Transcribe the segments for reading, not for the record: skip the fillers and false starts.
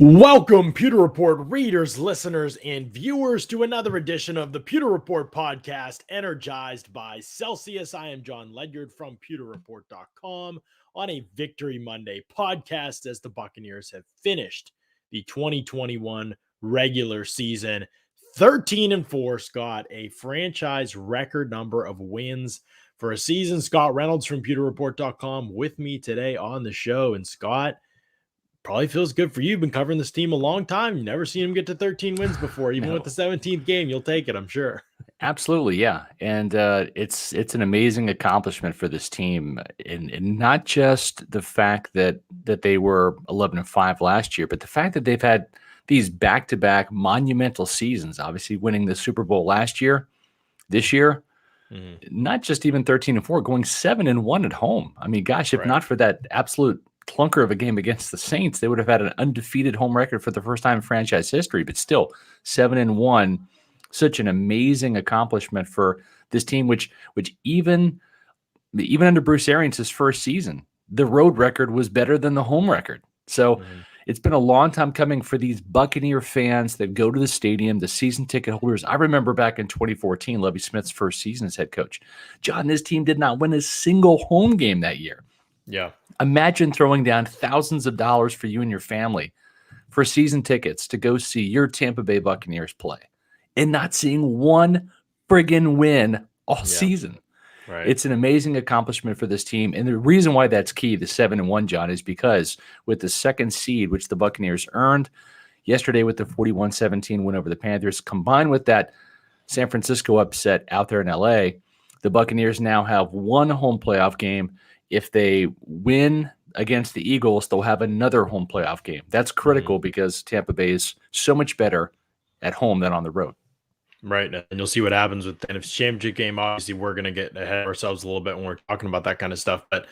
Welcome, Pewter Report readers, listeners, and viewers, to another edition of the Pewter Report podcast, energized by Celsius. I am John Ledyard from PewterReport.com on a Victory Monday podcast as the Buccaneers have finished the 2021 regular season 13-4. Scott, a franchise record number of wins for a season. Scott Reynolds from PewterReport.com with me today on the show. And Scott, probably feels good for you. You've been covering this team a long time. You've never seen them get to 13 wins before. Even with No, the 17th game, you'll take it, I'm sure. absolutely, yeah, and it's an amazing accomplishment for this team, and not just the fact that they were 11-5 last year, but the fact that they've had these back-to-back monumental seasons. Obviously, winning the Super Bowl last year, this year, not just even 13-4, going 7-1 at home. I mean, gosh, if Right. not for that absolute clunker of a game against the Saints, they would have had an undefeated home record for the first time in franchise history. But still, 7-1, such an amazing accomplishment for this team, which even under Bruce Arians' first season, the road record was better than the home record. So it's been a long time coming for these Buccaneer fans that go to the stadium, the season ticket holders. I remember back in 2014, Lovie Smith's first season as head coach. John, this team did not win a single home game that year. Yeah. Imagine throwing down thousands of dollars for you and your family for season tickets to go see your Tampa Bay Buccaneers play and not seeing one friggin' win all season. Right. It's an amazing accomplishment for this team. And the reason why that's key, the 7-1, John, is because with the second seed, which the Buccaneers earned yesterday with the 41-17 win over the Panthers, combined with that San Francisco upset out there in LA, the Buccaneers now have one home playoff game. If they win against the Eagles, they'll have another home playoff game. That's critical because Tampa Bay is so much better at home than on the road. Right. And you'll see what happens with the NFC Championship game. Obviously, we're going to get ahead of ourselves a little bit when we're talking about that kind of stuff. But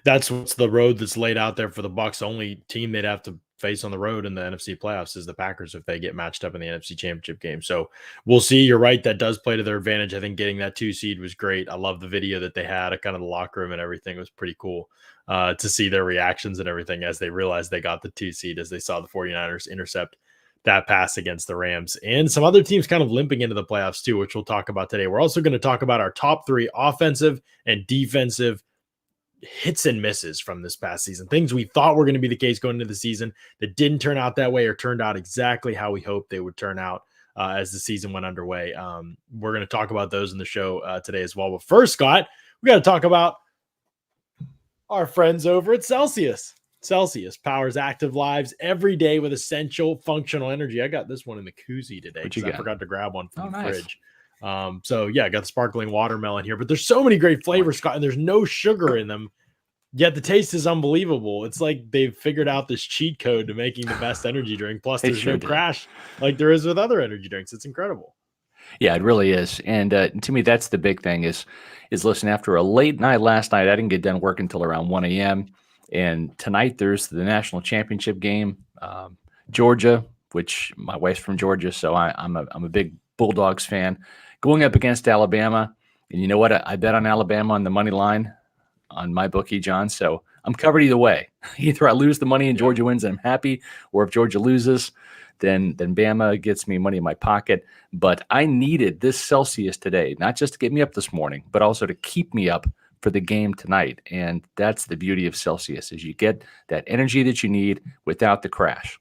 that's what's the road that's laid out there for the Bucs. The only team they'd have to face on the road in the NFC playoffs is the Packers if they get matched up in the NFC Championship game. So we'll see. You're right. That does play to their advantage. I think getting that 2 seed was great. I love the video that they had at kind of the locker room and everything. It was pretty cool to see their reactions and everything as they realized they got the 2 seed, as they saw the 49ers intercept that pass against the Rams, and some other teams kind of limping into the playoffs too, which we'll talk about today. We're also going to talk about our top 3 offensive and defensive hits and misses from this past season. Things we thought were going to be the case going into the season that didn't turn out that way or turned out exactly how we hoped they would turn out as the season went underway. We're going to talk about those in the show today as well. But first, Scott, we got to talk about our friends over at Celsius. Celsius powers active lives every day with essential functional energy. I got this one in the koozie today because I forgot to grab one from the fridge. So yeah, I got the sparkling watermelon here, but there's so many great flavors, Scott, and there's no sugar in them. Yet the taste is unbelievable. It's like they've figured out this cheat code to making the best energy drink. Plus, there's no crash like there is with other energy drinks. It's incredible. Yeah, it really is. And to me, that's the big thing is listen, after a late night last night, I didn't get done working until around 1 a.m. And tonight there's the national championship game, Georgia, which my wife's from Georgia, so I'm a big Bulldogs fan, going up against Alabama. And you know what? I bet on Alabama on the money line on my bookie, John. So I'm covered either way. Either I lose the money and Georgia wins and I'm happy, or if Georgia loses, then Bama gets me money in my pocket. But I needed this Celsius today, not just to get me up this morning, but also to keep me up for the game tonight. And that's the beauty of Celsius, is you get that energy that you need without the crash.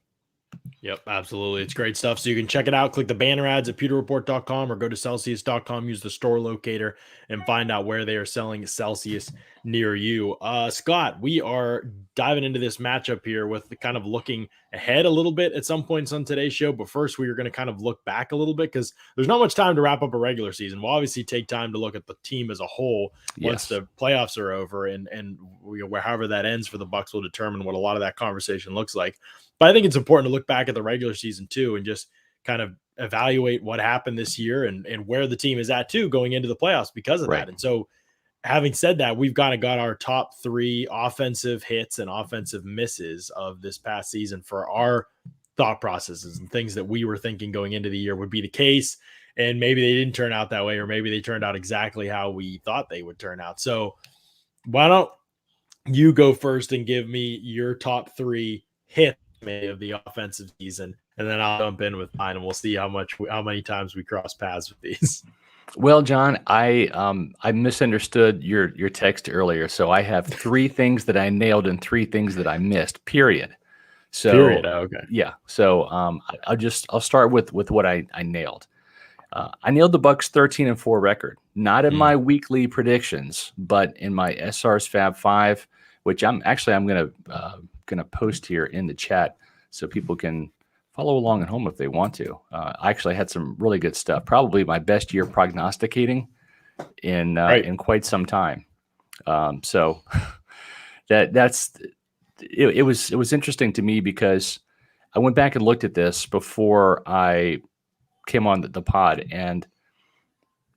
Yep, absolutely. It's great stuff. So you can check it out. Click the banner ads at pewterreport.com or go to Celsius.com, use the store locator, and find out where they are selling Celsius near you. Scott, we are diving into this matchup here with kind of looking ahead a little bit at some points on today's show. But first, we are going to kind of look back a little bit because there's not much time to wrap up a regular season. We'll obviously take time to look at the team as a whole once the playoffs are over, and however that ends for the Bucs will determine what a lot of that conversation looks like. But I think it's important to look back at the regular season too and just kind of evaluate what happened this year and where the team is at too going into the playoffs because of that. And so having said that, we've got our top 3 offensive hits and offensive misses of this past season for our thought processes and things that we were thinking going into the year would be the case. And maybe they didn't turn out that way, or maybe they turned out exactly how we thought they would turn out. So why don't you go first and give me your top 3 hits maybe of the offensive season, and then I'll jump in with mine, and we'll see how many times we cross paths with these. Well, John, I misunderstood your text earlier. So I have 3 things that I nailed and 3 things that I missed. Period. So Period. Oh, okay. yeah. So I'll start with what I nailed. I nailed the Bucs 13-4 record, not in my weekly predictions, but in my SR's Fab 5, which I'm gonna post here in the chat so people can follow along at home if they want to. I actually had some really good stuff. Probably my best year prognosticating in quite some time. So it was interesting to me because I went back and looked at this before I came on the pod, and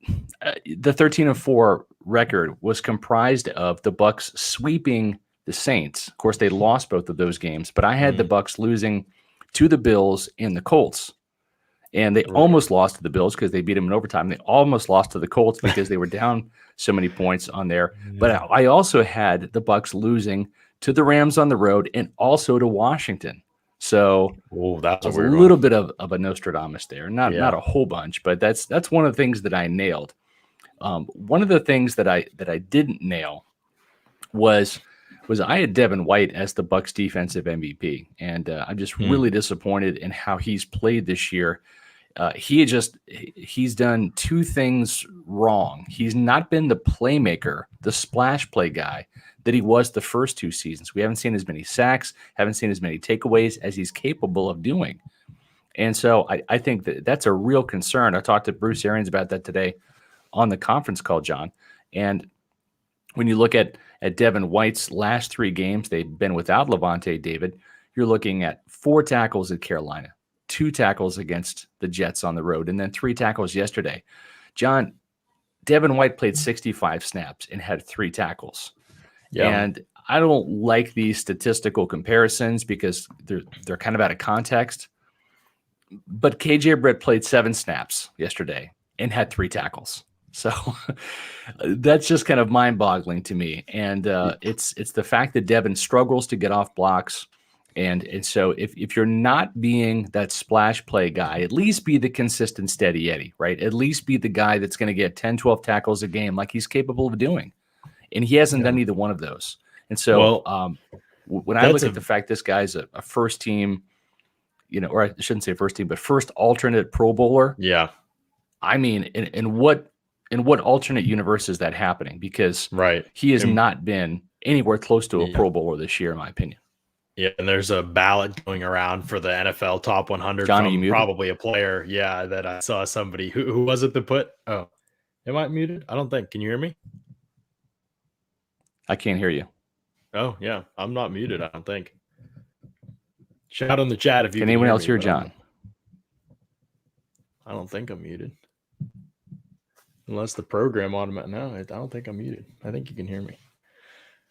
the 13-4 record was comprised of the Bucs sweeping the Saints. Of course, they lost both of those games, but I had the Bucs losing to the Bills and the Colts, and they almost lost to the Bills because they beat them in overtime. They almost lost to the Colts because they were down so many points on there. But I also had the Bucs losing to the Rams on the road and also to Washington. So that's a little bit of a Nostradamus there, not a whole bunch, but that's one of the things that I nailed. One of the things that I didn't nail was I had Devin White as the Bucs defensive MVP, and I'm just really disappointed in how he's played this year. He's done 2 things wrong. He's not been the playmaker, the splash play guy that he was the first 2 seasons. We haven't seen as many sacks, haven't seen as many takeaways as he's capable of doing. And so I think that's a real concern. I talked to Bruce Arians about that today on the conference call, John. And when you look at Devin White's last 3 games, they've been without Levante David. You're looking at 4 tackles at Carolina, 2 tackles against the Jets on the road, and then 3 tackles yesterday. John, Devin White played 65 snaps and had 3 tackles. Yeah. And I don't like these statistical comparisons because they're kind of out of context. But KJ Britt played 7 snaps yesterday and had 3 tackles. So that's just kind of mind-boggling to me. And it's the fact that Devin struggles to get off blocks. And so if you're not being that splash play guy, at least be the consistent steady Eddie, right? At least be the guy that's going to get 10, 12 tackles a game like he's capable of doing. And he hasn't done either one of those. And so when I look at the fact this guy's a first team, or I shouldn't say first team, but first alternate Pro Bowler. Yeah. I mean, in what alternate universe is that happening? Because he has not been anywhere close to a Pro Bowler this year, in my opinion. Yeah, and there's a ballot going around for the NFL Top 100 Johnny, from probably a player. Yeah, that I saw somebody. Who was it that put? Oh, am I muted? I don't think. Can you hear me? I can't hear you. Oh, yeah. I'm not muted, I don't think. Shout in the chat if you can anyone else hear John? I don't think I'm muted. Unless the program automatic. No, I don't think I'm muted. I think you can hear me.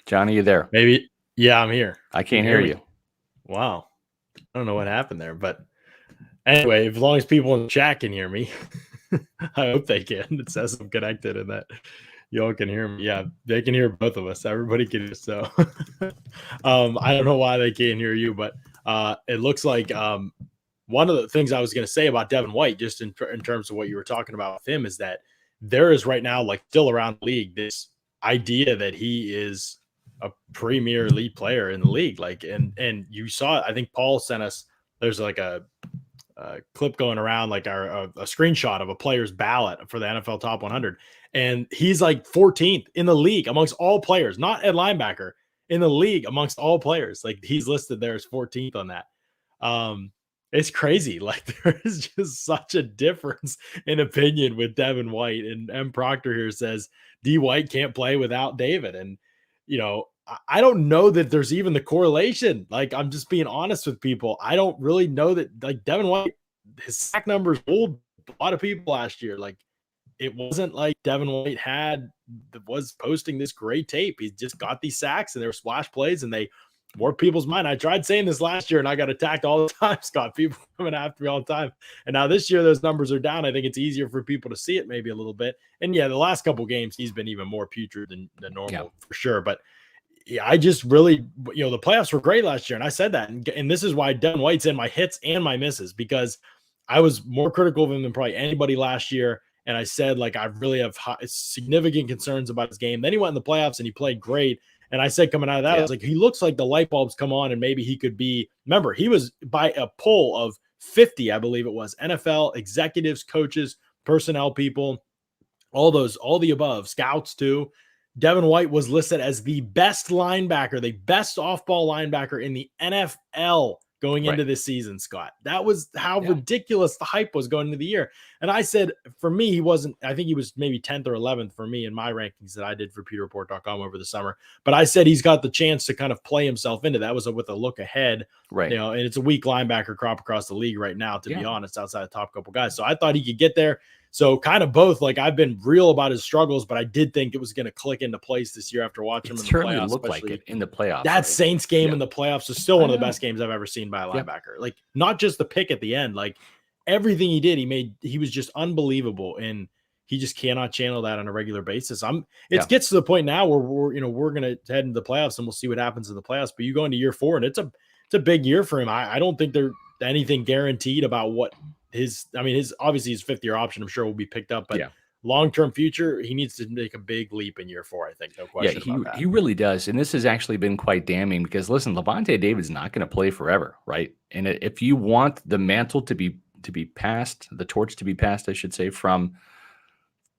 John, are you there? Maybe. Yeah, I'm here. I can't hear you. Wow. I don't know what happened there, but anyway, as long as people in the chat can hear me, I hope they can. It says I'm connected and that y'all can hear me. Yeah, they can hear both of us. Everybody can hear. So I don't know why they can't hear you, but it looks like one of the things I was going to say about Devin White, just in terms of what you were talking about with him, is that there is right now, like still around the league, this idea that he is a premier elite player in the league. Like, and you saw, I think Paul sent us, there's like a clip going around, like a screenshot of a player's ballot for the NFL Top 100. And he's like 14th in the league amongst all players, not at linebacker, in the league amongst all players. Like he's listed there as 14th on that. It's crazy. Like there is just such a difference in opinion with Devin White. And M. Proctor here says D. White can't play without David. And, I don't know that there's even the correlation. Like, I'm just being honest with people. I don't really know that, like, Devin White, his sack numbers fooled a lot of people last year. Like, it wasn't like Devin White was posting this great tape. He just got these sacks and they were splash plays and they warped people's mind. I tried saying this last year and I got attacked all the time, Scott. People coming after me all the time. And now this year those numbers are down. I think it's easier for people to see it maybe a little bit. And yeah, the last couple games he's been even more putrid than normal for sure. But yeah, I just really, the playoffs were great last year, and I said that, and this is why Devin White's in my hits and my misses, because I was more critical of him than probably anybody last year, and I said, like, I really have significant concerns about his game. Then he went in the playoffs and he played great, and I said coming out of that, I was like, he looks like the light bulbs come on, and maybe he could be. Remember, he was by a poll of 50, I believe it was, NFL executives, coaches, personnel people, all the above, scouts too. Devin White was listed as the best linebacker, the best off-ball linebacker in the NFL going into this season, Scott. That was how ridiculous the hype was going into the year. And I said, for me, he wasn't, I think he was maybe 10th or 11th for me in my rankings that I did for PeterReport.com over the summer. But I said he's got the chance to kind of play himself into that. Was with a look ahead, right? And it's a weak linebacker crop across the league right now, to be honest, outside the top couple guys. So I thought he could get there. So kind of both. Like, I've been real about his struggles, but I did think it was going to click into place this year after watching him in the playoffs. Looked like it in the playoffs. That Saints game in the playoffs is still one of the best games I've ever seen by a linebacker. Like, not just the pick at the end, like everything he did, he was just unbelievable, and he just cannot channel that on a regular basis. It gets to the point now where we're going to head into the playoffs, and we'll see what happens in the playoffs. But you go into year 4, and it's a big year for him. I don't think there's anything guaranteed about what his obviously his 5th year option, I'm sure, will be picked up, but long-term future, he needs to make a big leap in year 4, I think. No question about that. He really does. And this has actually been quite damning, because listen, Lavonte David's not going to play forever, right? And if you want the mantle to be passed, the torch to be passed, I should say, from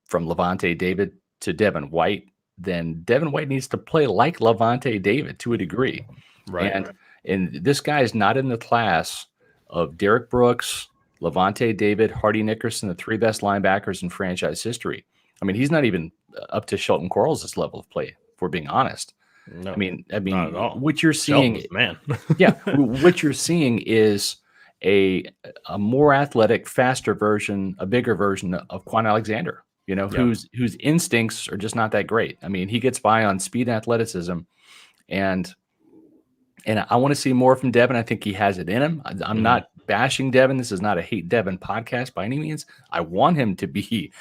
Lavonte David to Devin White, then Devin White needs to play like Lavonte David to a degree. Right. And this guy is not in the class of Derek Brooks, Lavonte David, Hardy Nickerson, the 3 best linebackers in franchise history. I mean, he's not even up to Shelton Quarles' level of play, if we're being honest. No, I mean, not at all. what you're seeing, what you're seeing is a more athletic, faster version, a bigger version of Quan Alexander, whose instincts are just not that great. I mean, he gets by on speed and athleticism, and I want to see more from Devin. I think he has it in him. I'm not bashing Devin. This is not a hate Devin podcast by any means. I want him to be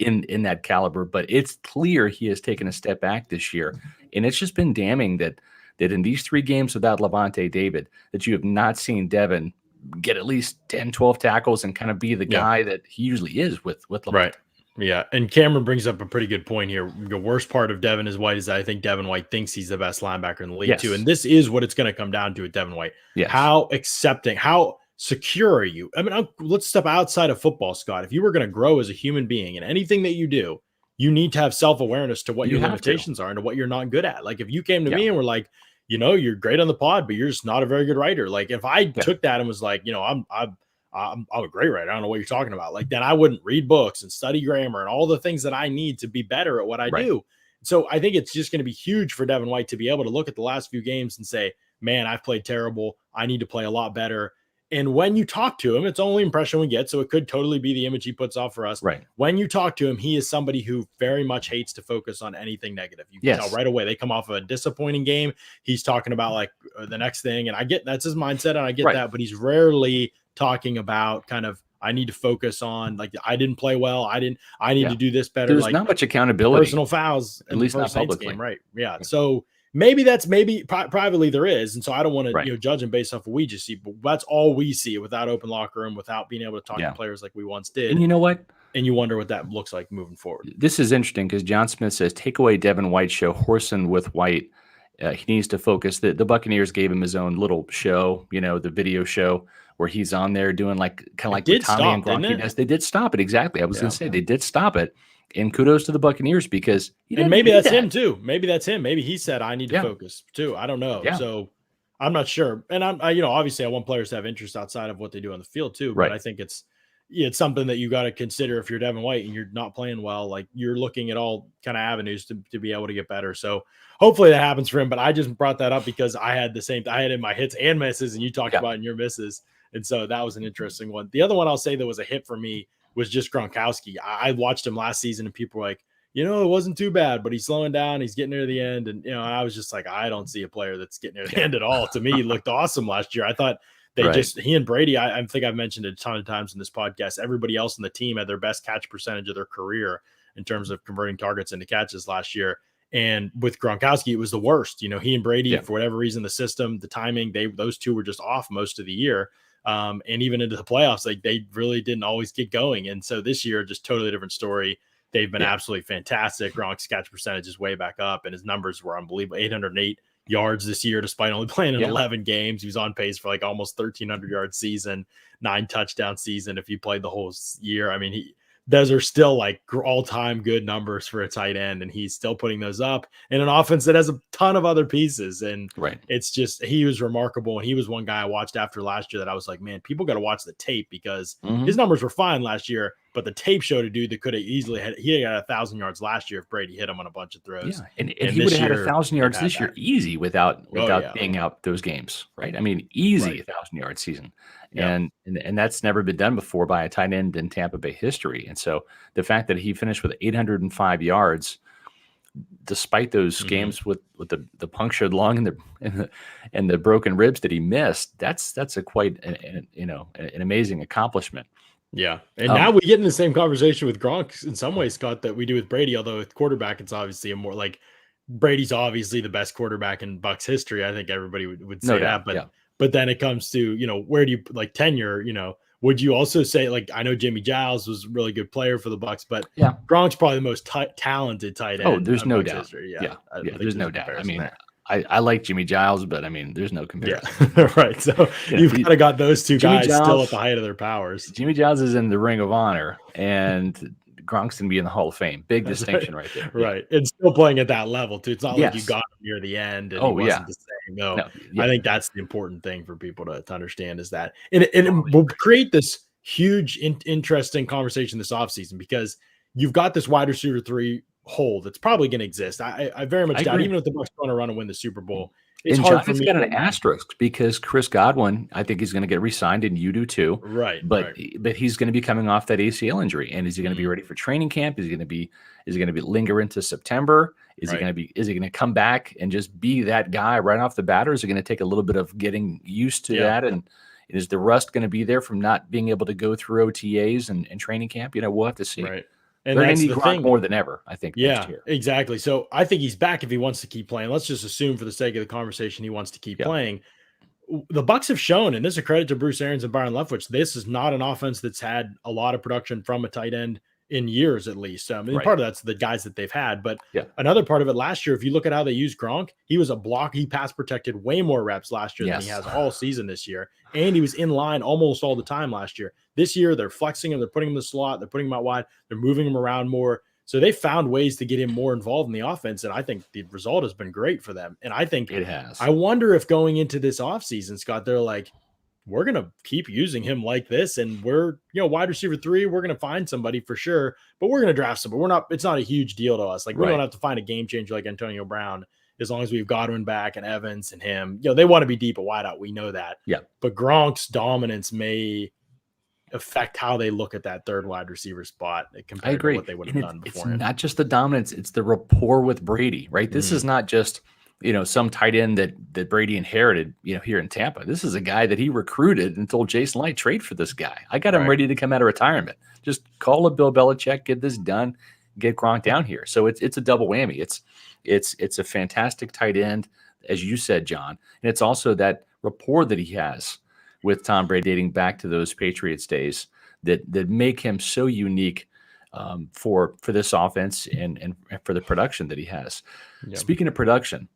in that caliber, but it's clear he has taken a step back this year. And it's just been damning that in these 3 games without Lavonte David, that you have not seen Devin get at least 10, 12 tackles and kind of be the guy that he usually is with Lavonte. Right. Yeah, and Cameron brings up a pretty good point here. The worst part of Devin White is that I think Devin White thinks he's the best linebacker in the league too, and this is what it's going to come down to with Devin White. Yes. How accepting, how secure are you? I mean, let's step outside of football, Scott. If you were going to grow as a human being in anything that you do, you need to have self-awareness to what your limitations are and to what you're not good at. Like, if you came to me and were like, you're great on the pod, but you're just not a very good writer. Like, if I took that and was like, I'm a great writer, I don't know what you're talking about, like, then I wouldn't read books and study grammar and all the things that I need to be better at what I do. So I think it's just going to be huge for Devin White to be able to look at the last few games and say, man, I've played terrible. I need to play a lot better. And when you talk to him, it's the only impression we get, so it could totally be the image he puts off for us. Right. When you talk to him, he is somebody who very much hates to focus on anything negative. You can tell right away. They come off of a disappointing game. He's talking about like the next thing, and I get that's his mindset, and I get that, but he's rarely talking about kind of, I need to focus on, like, I didn't play well. I need to do this better. There's like, not much accountability. Personal fouls, at least not publicly. Game, right? Yeah. So maybe privately there is, and so I don't want to judge him based off what we just see, but that's all we see without open locker room, without being able to talk to players like we once did. And you know what? And you wonder what that looks like moving forward. This is interesting because John Smith says, take away Devin White's show, horsing with White. He needs to focus. The Buccaneers gave him his own little show, the video show where he's on there doing kind of like what Tommy and Gronky does. They did stop it. Exactly. I was going to say they did stop it. And kudos to the Buccaneers, because maybe that's him too. Maybe that's him. Maybe he said, I need to focus too. I don't know. So I'm not sure. And obviously I want players to have interest outside of what they do on the field too. But I think it's something that you got to consider if you're Devin White and you're not playing well. Like, you're looking at all kind of avenues to be able to get better. So hopefully that happens for him. But I just brought that up because I had I had in my hits and misses, and you talked about in your misses. And so that was an interesting one. The other one I'll say that was a hit for me was just Gronkowski. I watched him last season, and people were like, it wasn't too bad, but he's slowing down. He's getting near the end. And, I was just like, I don't see a player that's getting near the end at all. To me, he looked awesome last year. I thought he and Brady, I think I've mentioned it a ton of times in this podcast, everybody else in the team had their best catch percentage of their career in terms of converting targets into catches last year. And with Gronkowski, it was the worst. You know, he and Brady, Yeah. for whatever reason, the system, the timing, those two were just off most of the year. And even into the playoffs, like they really didn't always get going. And so this year, just totally different story. They've been Yeah. absolutely fantastic. Gronk's catch percentage is way back up, and his numbers were unbelievable. 808 yards this year, despite only playing in 11 games. He was on pace for like almost 1,300 yard season, 9 touchdown season if he played the whole year. I mean, those are still like all-time good numbers for a tight end, and he's still putting those up in an offense that has a ton of other pieces. And it's just, he was remarkable. And he was one guy I watched after last year that I was like, man, people got to watch the tape, because his numbers were fine last year, but the tape showed a dude that could have easily he got 1,000 yards last year if Brady hit him on a bunch of throws. Yeah, and he would have had 1,000 yards this year easy without being out those games, right? I mean, easy 1,000-yard season. And that's never been done before by a tight end in Tampa Bay history. And so the fact that he finished with 805 yards, despite those games with the punctured lung and the broken ribs that he missed, that's a quite an amazing accomplishment. Yeah. And now we get in the same conversation with Gronk in some ways, Scott, that we do with Brady, although with quarterback, it's obviously a more like Brady's obviously the best quarterback in Bucs history. I think everybody would say that. But then it comes to, you know, where do you like tenure, you know, would you also say, like, I know Jimmy Giles was a really good player for the Bucs, but Gronk's probably the most talented tight end. Oh, there's no Bucs doubt. History. There's no doubt. I mean, I like Jimmy Giles, but I mean, there's no comparison. Yeah. Right. So you've kind of got those two guys still at the height of their powers. Jimmy Giles is in the Ring of Honor, and Gronk's going to be in the Hall of Fame. Big distinction right there. Right. And still playing at that level, too. It's not like you got him near the end and he wasn't the same. No. I think that's the important thing for people to understand, is that. And it will create this huge, interesting conversation this offseason, because you've got this wide receiver 3 hole that's probably going to exist. I very much doubt, even if the Bucs want to run and win the Super Bowl. It's hard for me. It's got an asterisk, because Chris Godwin, I think he's going to get re-signed, and you do too. Right. But he's going to be coming off that ACL injury, and is he going to be ready for training camp? Is he going to be linger into September? Is he going to come back and just be that guy right off the bat, or is it going to take a little bit of getting used to that? And is the rust going to be there from not being able to go through OTAs and training camp? You know, we'll have to see. Right. And they're going to need Gronk more than ever, I think. Next year. Exactly. So I think he's back if he wants to keep playing. Let's just assume, for the sake of the conversation, he wants to keep playing. The Bucs have shown, and this is a credit to Bruce Arians and Byron Leftwich, this is not an offense that's had a lot of production from a tight end in years, at least. I mean, part of that's the guys that they've had, but another part of it last year, if you look at how they used Gronk, he was he pass protected way more reps last year than he has all season this year. And he was in line almost all the time last year. This year, they're flexing him. They're putting him in the slot. They're putting him out wide. They're moving him around more. So they found ways to get him more involved in the offense. And I think the result has been great for them. And I think it has. I wonder if going into this offseason, Scott, they're like, we're going to keep using him like this. And we're, wide receiver 3, we're going to find somebody for sure, but we're going to draft somebody. It's not a huge deal to us. Like, we don't have to find a game changer like Antonio Brown, as long as we've Godwin back and Evans and him. They want to be deep at wideout. We know that. Yeah. But Gronk's dominance may affect how they look at that third wide receiver spot compared to what they would have done before. It's not just the dominance, it's the rapport with Brady, right? This is not just, some tight end that Brady inherited, here in Tampa. This is a guy that he recruited and told Jason Light, trade for this guy. I got him ready to come out of retirement. Just call up Bill Belichick, get this done, get Gronk down here. So it's a double whammy. It's a fantastic tight end, as you said, John. And it's also that rapport that he has with Tom Brady, dating back to those Patriots days, that make him so unique for this offense and for the production that he has. Yep. Speaking of production,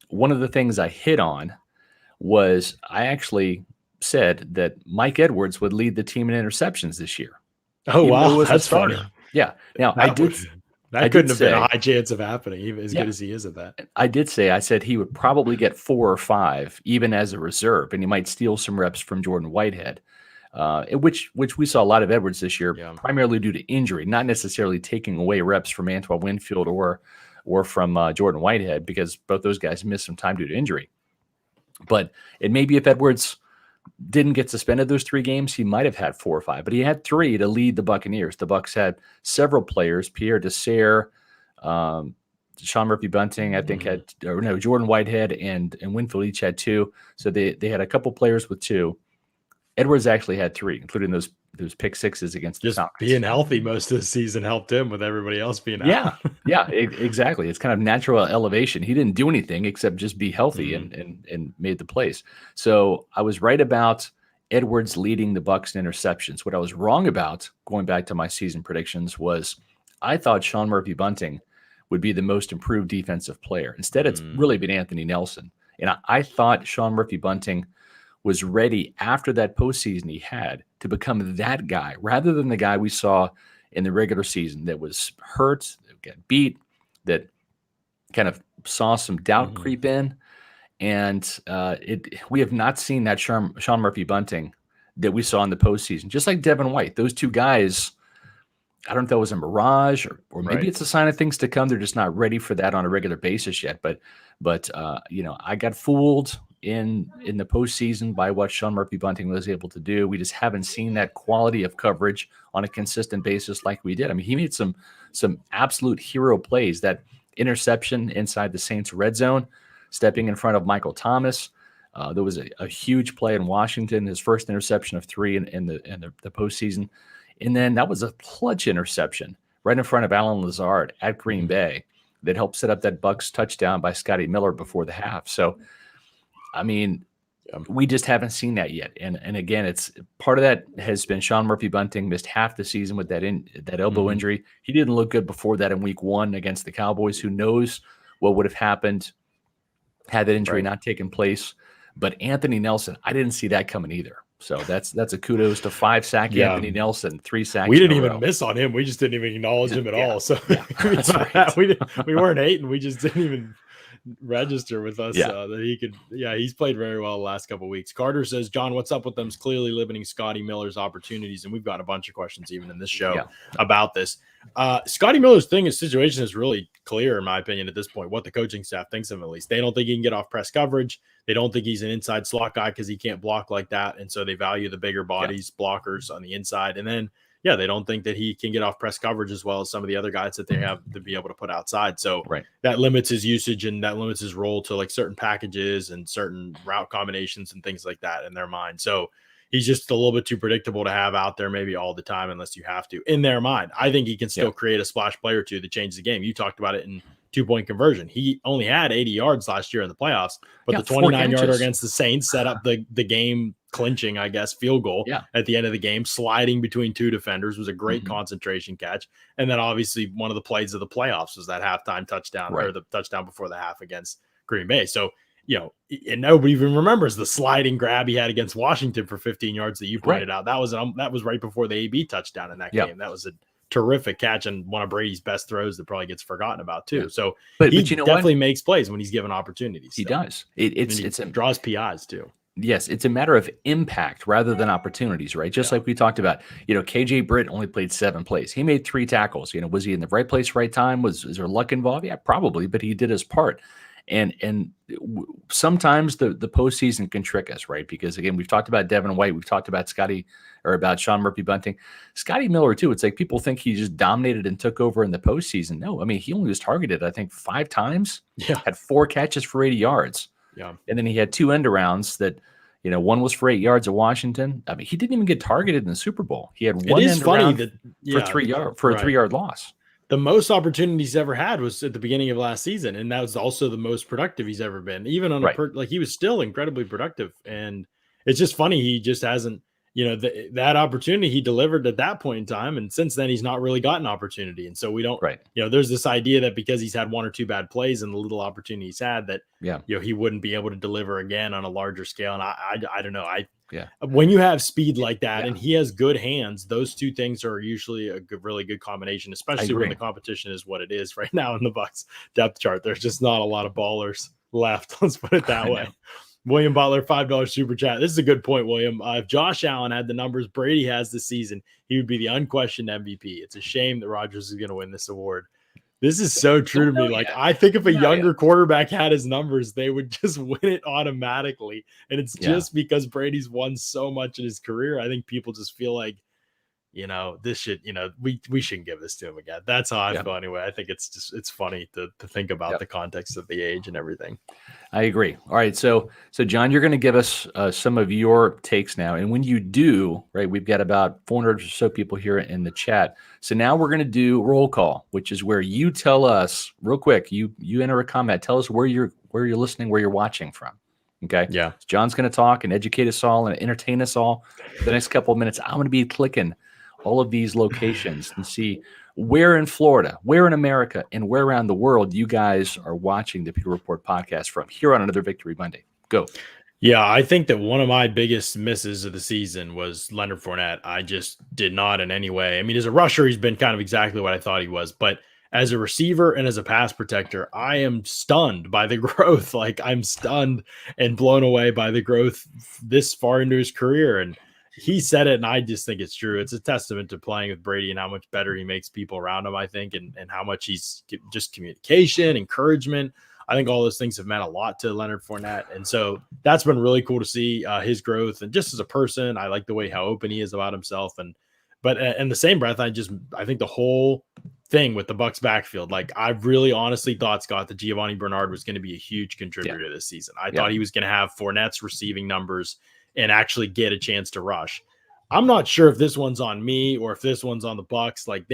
one of the things I hit on was I actually said that Mike Edwards would lead the team in interceptions this year. Oh, wow. That's funny. Yeah. Now, that couldn't have been a high chance of happening, even as good as he is at that. I said he would probably get 4 or 5, even as a reserve, and he might steal some reps from Jordan Whitehead, which we saw a lot of Edwards this year, primarily due to injury, not necessarily taking away reps from Antoine Winfield or from Jordan Whitehead, because both those guys missed some time due to injury. But it may be if Edwards didn't get suspended those 3 games, he might have had 4 or 5, but he had 3 to lead the Buccaneers. The Bucs had several players, Pierre Desir, Sean Murphy-Bunting, I think Jordan Whitehead and Winfield each had 2. So they had a couple players with 2. Edwards actually had 3, including those pick sixes against the Just Falcons. being healthy most of the season helped him with everybody else being Yeah, out. yeah, exactly. It's kind of natural elevation. He didn't do anything except just be healthy and made the plays. So I was right about Edwards leading the Bucs in interceptions. What I was wrong about, going back to my season predictions, was I thought Sean Murphy-Bunting would be the most improved defensive player. Instead, it's really been Anthony Nelson. And I thought Sean Murphy-Bunting was ready after that postseason he had to become that guy, rather than the guy we saw in the regular season that was hurt, that got beat, that kind of saw some doubt creep in. And we have not seen that Sean Murphy-Bunting that we saw in the postseason. Just like Devin White, those two guys, I don't know if that was a mirage or maybe it's a sign of things to come. They're just not ready for that on a regular basis yet. But I got fooled in the postseason by what Sean Murphy-Bunting was able to do. We just haven't seen that quality of coverage on a consistent basis like we did. I mean, he made some absolute hero plays. That interception inside the Saints red zone, stepping in front of Michael Thomas. There was a huge play in Washington, his first interception of 3 in the postseason. And then that was a clutch interception right in front of Alan Lazard at Green Bay that helped set up that Bucs touchdown by Scotty Miller before the half. So, I mean, we just haven't seen that yet. And again, it's part of that has been Sean Murphy-Bunting missed half the season with that elbow injury. He didn't look good before that in week 1 against the Cowboys. Who knows what would have happened had that injury not taken place. But Anthony Nelson, I didn't see that coming either. So that's a kudos to 5-sack Anthony Nelson, 3 sacks. We didn't even miss on him. We just didn't even acknowledge him at all. So that's right. we weren't hating. We just didn't even register with us that he could. Yeah, he's played very well the last couple of weeks. Carter says, John, what's up with them clearly limiting Scotty Miller's opportunities? And we've got a bunch of questions even in this show about this. Scotty Miller's situation is really clear, in my opinion, at this point, what the coaching staff thinks of him, at least. They don't think he can get off press coverage. They don't think he's an inside slot guy because he can't block like that. And so they value the bigger bodies, blockers on the inside. And then, they don't think that he can get off press coverage as well as some of the other guys that they have to be able to put outside. So that limits his usage and that limits his role to like certain packages and certain route combinations and things like that in their mind. So he's just a little bit too predictable to have out there maybe all the time unless you have to. In their mind, I think he can still create a splash play or two to change the game. You talked about it in 2-point conversion. He only had 80 yards last year in the playoffs, but the 29-yarder against the Saints set up the game clinching, I guess, field goal at the end of the game, sliding between 2 defenders was a great concentration catch. And then obviously one of the plays of the playoffs was that halftime touchdown or the touchdown before the half against Green Bay. So, and nobody even remembers the sliding grab he had against Washington for 15 yards that you pointed out. That was right before the AB touchdown in that game. That was a terrific catch and one of Brady's best throws that probably gets forgotten about too. So but he definitely makes plays when he's given opportunities. He does. It draws PIs too. Yes, it's a matter of impact rather than opportunities, right? Just like we talked about, KJ Britt only played 7 plays. He made 3 tackles. Was he in the right place, right time? Is there luck involved? Yeah, probably, but he did his part. And sometimes the postseason can trick us, right? Because again, we've talked about Devin White, we've talked about about Sean Murphy-Bunting, Scotty Miller too. It's like people think he just dominated and took over in the postseason. No, I mean he only was targeted, I think 5 times. Had 4 catches for 80 yards. And then he had 2 end arounds that, one was for 8 yards at Washington. I mean, he didn't even get targeted in the Super Bowl. He had 1 end around for 3-yard loss. The most opportunities he's ever had was at the beginning of last season, and that was also the most productive he's ever been. Even on he was still incredibly productive, and it's just funny he just hasn't. That opportunity he delivered at that point in time. And since then, he's not really gotten opportunity. And so we don't, there's this idea that because he's had 1 or 2 bad plays and the little opportunity he's had that, he wouldn't be able to deliver again on a larger scale. And I don't know. When you have speed like that and he has good hands, those 2 things are usually a really good combination, especially when the competition is what it is right now in the Bucs depth chart. There's just not a lot of ballers left. Let's put it that way. William Butler, $5 super chat. This is a good point, William. If Josh Allen had the numbers Brady has this season, he would be the unquestioned MVP. It's a shame that Rodgers is going to win this award. This is so true to me. Like, I think if a younger quarterback had his numbers, they would just win it automatically. And it's just because Brady's won so much in his career. I think people just feel like, this should, we shouldn't give this to him again. That's how I Yeah. feel anyway. I think it's funny to think about the context of the age and everything. I agree. All right, so John, you're going to give us some of your takes now, and when you do, right, we've got about 400 or so people here in the chat. So now we're going to do roll call, which is where you tell us real quick. You enter a comment, tell us where you're listening, where you're watching from. Okay. Yeah. So John's going to talk and educate us all and entertain us all for the next couple of minutes. I'm going to be clicking all of these locations and see where in Florida, where in America, and where around the world you guys are watching the Pewter Report podcast from here on Another Victory Monday. Go. Yeah, I think that one of my biggest misses of the season was Leonard Fournette. I just did not in any way. I mean, as a rusher, he's been kind of exactly what I thought he was, but as a receiver and as a pass protector, I am stunned by the growth. Like, I'm stunned and blown away by the growth this far into his career. And he said it, and I just think it's true. It's a testament to playing with Brady and how much better he makes people around him, I think, and how much he's just communication, encouragement. I think all those things have meant a lot to Leonard Fournette. And so that's been really cool to see his growth. And just as a person, I like the way how open he is about himself. But in the same breath, I think the whole thing with the Bucs backfield, like, I really honestly thought, Scott, that Giovanni Bernard was going to be a huge contributor this season. I thought he was going to have Fournette's receiving numbers and actually get a chance to rush. I'm not sure if this one's on me or if this one's on the Bucs. Like,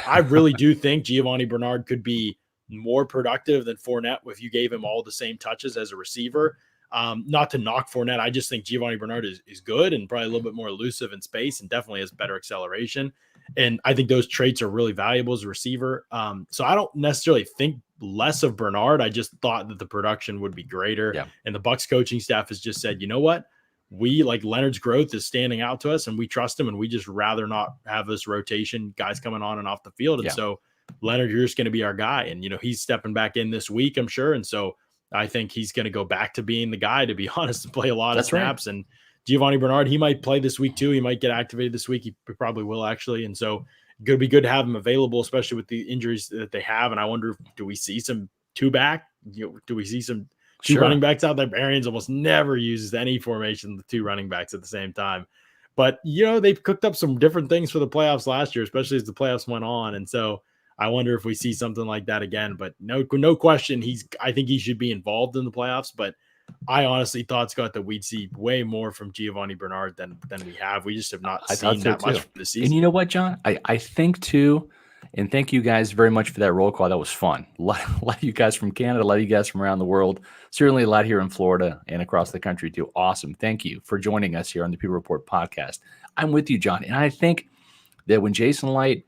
I really do think Giovanni Bernard could be more productive than Fournette if you gave him all the same touches as a receiver. Not to knock Fournette, I just think Giovanni Bernard is good and probably a little bit more elusive in space and definitely has better acceleration. And I think those traits are really valuable as a receiver. So I don't necessarily think less of Bernard. I just thought that the production would be greater. Yeah. And the Bucs coaching staff has just said, you know what? We like Leonard's growth is standing out to us and we trust him, and we just rather not have this rotation, guys coming on and off the field. And so Leonard, you're just going to be our guy. And, he's stepping back in this week, I'm sure. And so I think he's going to go back to being the guy, to be honest, to play a lot of snaps. Right. And Giovanni Bernard, he might play this week too. He might get activated this week. He probably will, actually. And so it's going to be good to have him available, especially with the injuries that they have. And I wonder, do we see some two back? Do we see some two running backs out there? Arians almost never uses any formation with two running backs at the same time. But, they've cooked up some different things for the playoffs last year, especially as the playoffs went on. And so I wonder if we see something like that again. But no question, I think he should be involved in the playoffs. But I honestly thought, Scott, that we'd see way more from Giovanni Bernard than we have. We just have not seen that much for the season. And you know what, John? I think too, and thank you guys very much for that roll call. That was fun. A lot of you guys from Canada, a lot of you guys from around the world, certainly a lot here in Florida and across the country too. Awesome. Thank you for joining us here on the Pewter Report podcast. I'm with you, John. And I think that when Jason Light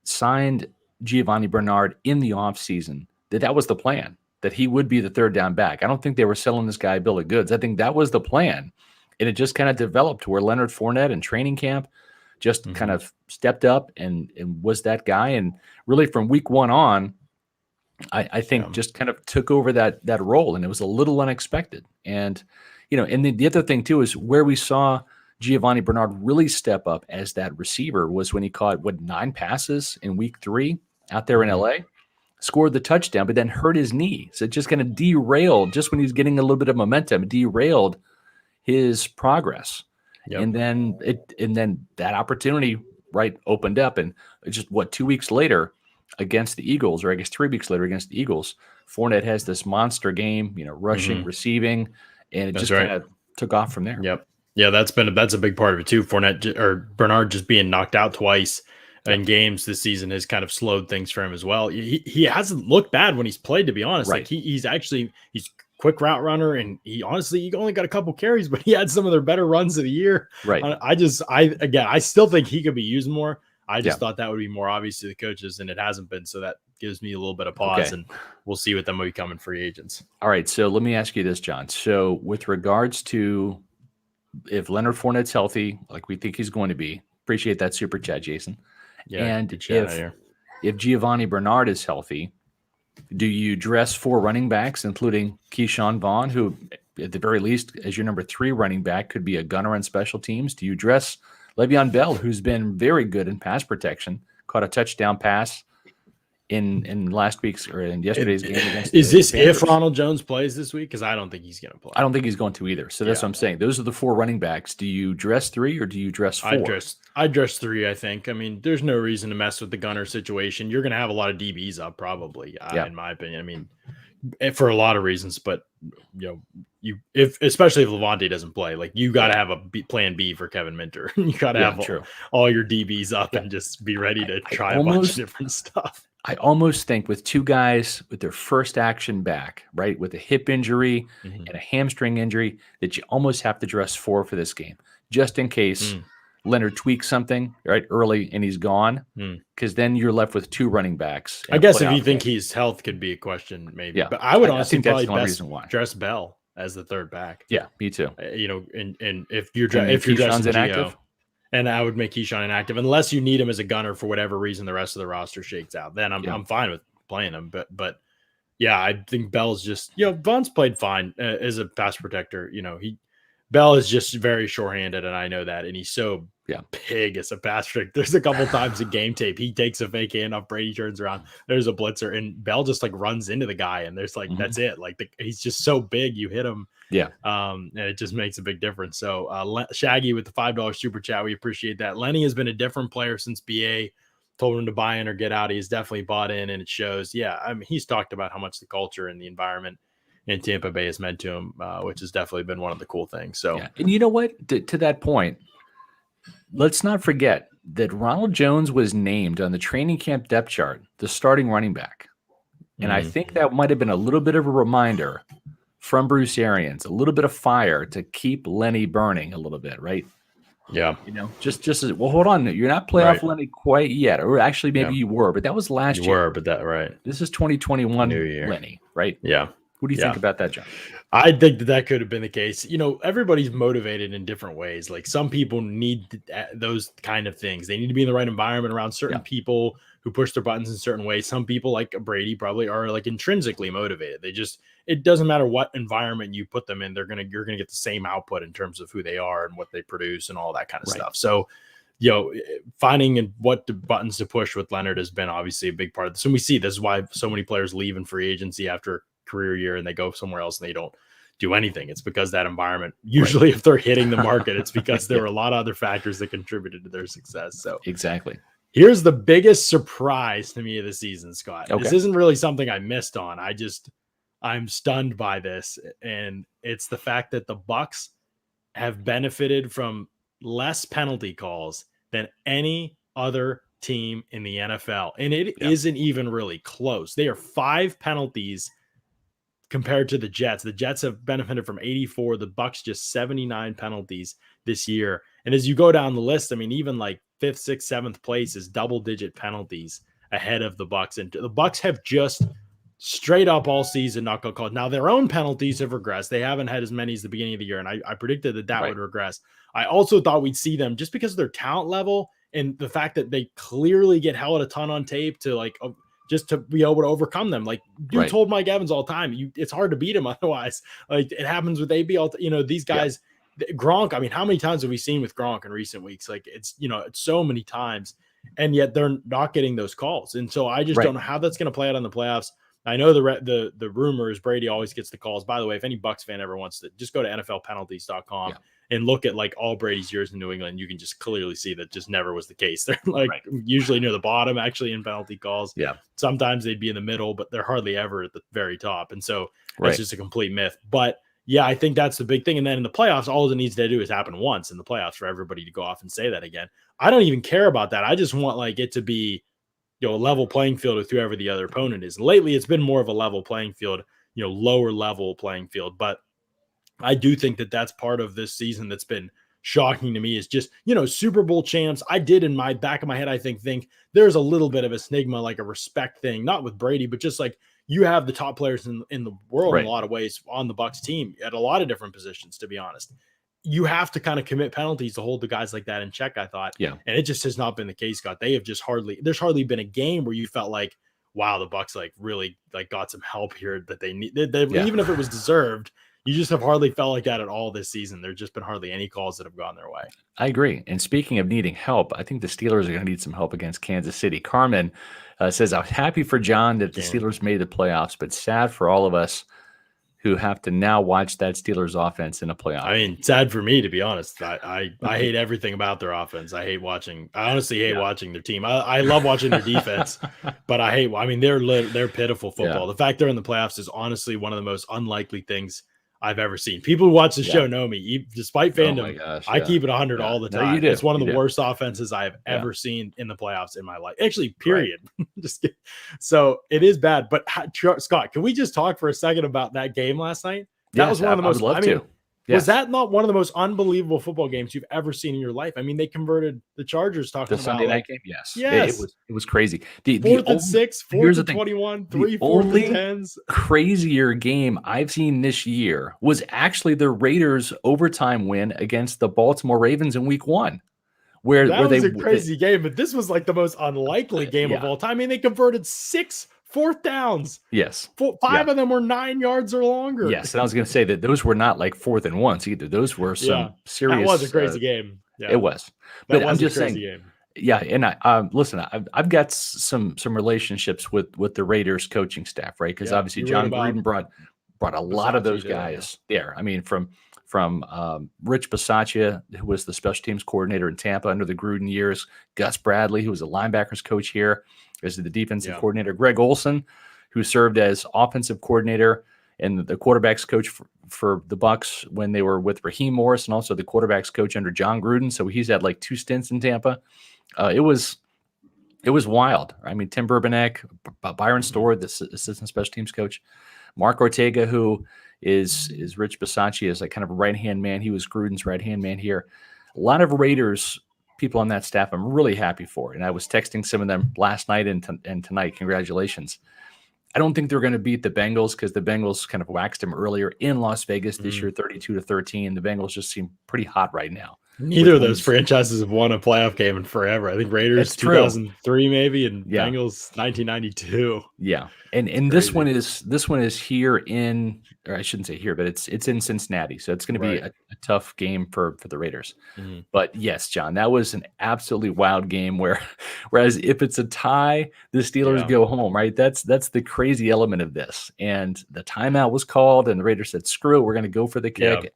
signed Giovanni Bernard in the offseason, that was the plan, that he would be the third down back. I don't think they were selling this guy a bill of goods. I think that was the plan. And it just kind of developed to where Leonard Fournette in training camp just kind of stepped up and was that guy. And really from week one on, I think just kind of took over that role, and it was a little unexpected. And, and the other thing too is where we saw Giovanni Bernard really step up as that receiver was when he caught 9 passes in week 3 out there in LA, scored the touchdown, but then hurt his knee. So it just kind of derailed, just when he was getting a little bit of momentum, derailed his progress. Yep. And then that opportunity opened up, and just 2 weeks later against the Eagles, or I guess 3 weeks later against the Eagles, Fournette has this monster game, rushing, receiving, and it kind of took off from there. Yep. Yeah, that's a big part of it too. Bernard just being knocked out twice in games this season has kind of slowed things for him as well. He hasn't looked bad when he's played, to be honest. Right. Like he's quick route runner, and he only got a couple carries, but he had some of their better runs of the year. Right. I still think he could be used more. I just thought that would be more obvious to the coaches, and it hasn't been. So that gives me a little bit of pause, and we'll see what them will become in free agents. All right. So let me ask you this, John. So with regards to if Leonard Fournette's healthy, like we think he's going to be, appreciate that super chat, Jason. Yeah, and if Giovanni Bernard is healthy, do you dress 4 running backs, including Keyshawn Vaughn, who at the very least, as your number 3 running back, could be a gunner on special teams? Do you dress Le'Veon Bell, who's been very good in pass protection, caught a touchdown pass in last week's or in yesterday's game against Is the this Panthers. if Ronald Jones plays this week? Because I don't think he's going to play. I don't think he's going to either. So that's what I'm saying. Those are the 4 running backs. Do you dress 3 or do you dress 4? I dress 3, I think. I mean, there's no reason to mess with the gunner situation. You're going to have a lot of DBs up probably, in my opinion. I mean, for a lot of reasons, but especially if Levante doesn't play, like you got to have a plan B for Kevin Minter. You got to have all your DBs up and just be ready to try a bunch of different stuff. I almost think with 2 guys with their first action back, right, with a hip injury and a hamstring injury, that you almost have to dress 4 for this game, just in case Leonard tweaks something right early and he's gone, because then you're left with 2 running backs. I guess if you think his health could be a question, maybe. Yeah. But I would honestly probably best dress Bell as the 3rd back. Yeah, me too. And if you're dressing inactive. And I would make Keyshawn inactive unless you need him as a gunner for whatever reason the rest of the roster shakes out. Then I'm fine with playing him. But yeah, I think Bell's just Vaughn's played fine as a pass protector. Bell is just very short-handed, and I know that, and he's so big as a pass protector. There's a couple times in game tape he takes a fake handoff, Brady turns around, there's a blitzer, and Bell just like runs into the guy, and there's like that's it. Like he's just so big, you hit him. Yeah. And it just makes a big difference. So Shaggy with the $5 super chat, we appreciate that. Lenny has been a different player since BA told him to buy in or get out. He's definitely bought in, and it shows. Yeah, I mean, he's talked about how much the culture and the environment in Tampa Bay has meant to him, which has definitely been one of the cool things. So, and you know what? To that point, let's not forget that Ronald Jones was named on the training camp depth chart, the starting running back. And I think that might have been a little bit of a reminder from Bruce Arians, a little bit of fire to keep Lenny burning a little bit, right? Yeah. Just as well, hold on. You're not playoff Lenny quite yet. Or actually, maybe you were, but that was last year. You were, but this is 2021 Lenny, right? Yeah. What do you think about that, John? I think that could have been the case. Everybody's motivated in different ways. Like some people need those kind of things. They need to be in the right environment around certain people who push their buttons in certain ways. Some people like Brady probably are like intrinsically motivated. It doesn't matter what environment you put them in. You're going to get the same output in terms of who they are and what they produce and all that kind of stuff. So, finding what buttons to push with Leonard has been obviously a big part of this. And we see this is why so many players leave in free agency after career year and they go somewhere else and they don't do anything. It's because that environment, usually if they're hitting the market, it's because there were a lot of other factors that contributed to their success. So exactly. Here's the biggest surprise to me of the season, Scott. This isn't really something I missed on. I'm stunned by this. And it's the fact that the Bucs have benefited from less penalty calls than any other team in the NFL. And it isn't even really close. They are 5 penalties compared to the Jets. The Jets have benefited from 84. The Bucs just 79 penalties this year. And as you go down the list, I mean, even like 5th, 6th, 7th place is double-digit penalties ahead of the Bucs. And the Bucs have just straight up all season not got called. Now their own penalties have regressed. They haven't had as many as the beginning of the year, and I predicted that would regress. I also thought we'd see them just because of their talent level and the fact that they clearly get held a ton on tape to like just to be able to overcome them. Like you told Mike Evans all the time, it's hard to beat him otherwise. Like it happens with AB. These guys, Gronk. I mean, how many times have we seen with Gronk in recent weeks? Like it's so many times, and yet they're not getting those calls. And so I just don't know how that's going to play out in the playoffs. I know the rumor is Brady always gets the calls. By the way, if any Bucs fan ever wants to, just go to NFLpenalties.com and look at like all Brady's years in New England. You can just clearly see that just never was the case. They're like usually near the bottom actually in penalty calls. Yeah. Sometimes they'd be in the middle, but they're hardly ever at the very top. And so it's just a complete myth. But yeah, I think that's the big thing. And then in the playoffs, all it needs to do is happen once in the playoffs for everybody to go off and say that again. I don't even care about that. I just want like it to be a level playing field with whoever the other opponent is. And lately it's been more of a level playing field, lower level playing field. But I do think that that's part of this season that's been shocking to me is just, Super Bowl champs. I did in my back of my head, I think there's a little bit of a stigma, like a respect thing, not with Brady, but just like you have the top players in the world in a lot of ways on the Bucs team at a lot of different positions, to be honest. You have to kind of commit penalties to hold the guys like that in check, I thought. Yeah. And it just has not been the case, Scott. They have just there's hardly been a game where you felt like, wow, the Bucs like really like got some help here that they need. Even if it was deserved, you just have hardly felt like that at all this season. There's just been hardly any calls that have gone their way. I agree. And speaking of needing help, I think the Steelers are going to need some help against Kansas City. Carmen says, I was happy for John that the Steelers made the playoffs, but sad for all of us who have to now watch that Steelers offense in a playoff. I mean, sad for me, to be honest. I hate everything about their offense. I honestly hate watching their team. I love watching their defense, but they're pitiful football. Yeah. The fact they're in the playoffs is honestly one of the most unlikely things I've ever seen. People who watch the show know me. Despite fandom, I keep it 100 all the time. It's one of the worst offenses I have ever seen in the playoffs in my life. Actually, period. Right. Just kidding. So it is bad. But Scott, can we just talk for a second about that game last night? That was one of the most. Was that not one of the most unbelievable football games you've ever seen in your life? I mean, they converted the Chargers talking the about Sunday night game. Yes. It was crazy. Fourth and 6, 4th and 21, 3 4th and 10s. Crazier game I've seen this year was actually the Raiders' overtime win against the Baltimore Ravens in Week 1. Where was a crazy game, but this was like the most unlikely game of all time. I mean, they converted 6 4th downs. Yes. 5 of them were 9 yards or longer. Yes. And I was going to say that those were not like 4th and 1s either. Those were some serious. That was a crazy game. Yeah. It was. But I'm just saying. Game. Yeah. And listen, I've got some relationships with the Raiders coaching staff, right? Because obviously John Gruden brought a lot of those guys there. I mean, from Rich Bisaccia, who was the special teams coordinator in Tampa under the Gruden years, Gus Bradley, who was a linebackers coach here, as the defensive coordinator, Greg Olson, who served as offensive coordinator and the quarterbacks coach for the Bucs when they were with Raheem Morris, and also the quarterbacks coach under John Gruden. So he's had like 2 stints in Tampa. It was wild. I mean, Tim Burbanek, Byron Storr, the assistant special teams coach, Mark Ortega, who is Rich Bisaccia, is like kind of a right-hand man. He was Gruden's right-hand man here. A lot of Raiders people on that staff I'm really happy for. And I was texting some of them last night and tonight. Congratulations. I don't think they're going to beat the Bengals because the Bengals kind of waxed them earlier in Las Vegas this year, 32-13. The Bengals just seem pretty hot right now. Neither of those franchises have won a playoff game in forever. I think Raiders 2003 maybe, and Bengals 1992. Yeah, and this one is here in, or I shouldn't say here, but it's in Cincinnati, so it's going to be a tough game for the Raiders. Mm-hmm. But yes, John, that was an absolutely wild game. Whereas if it's a tie, the Steelers go home, right? That's the crazy element of this. And the timeout was called, and the Raiders said, "Screw it, we're going to go for the kick." Yeah.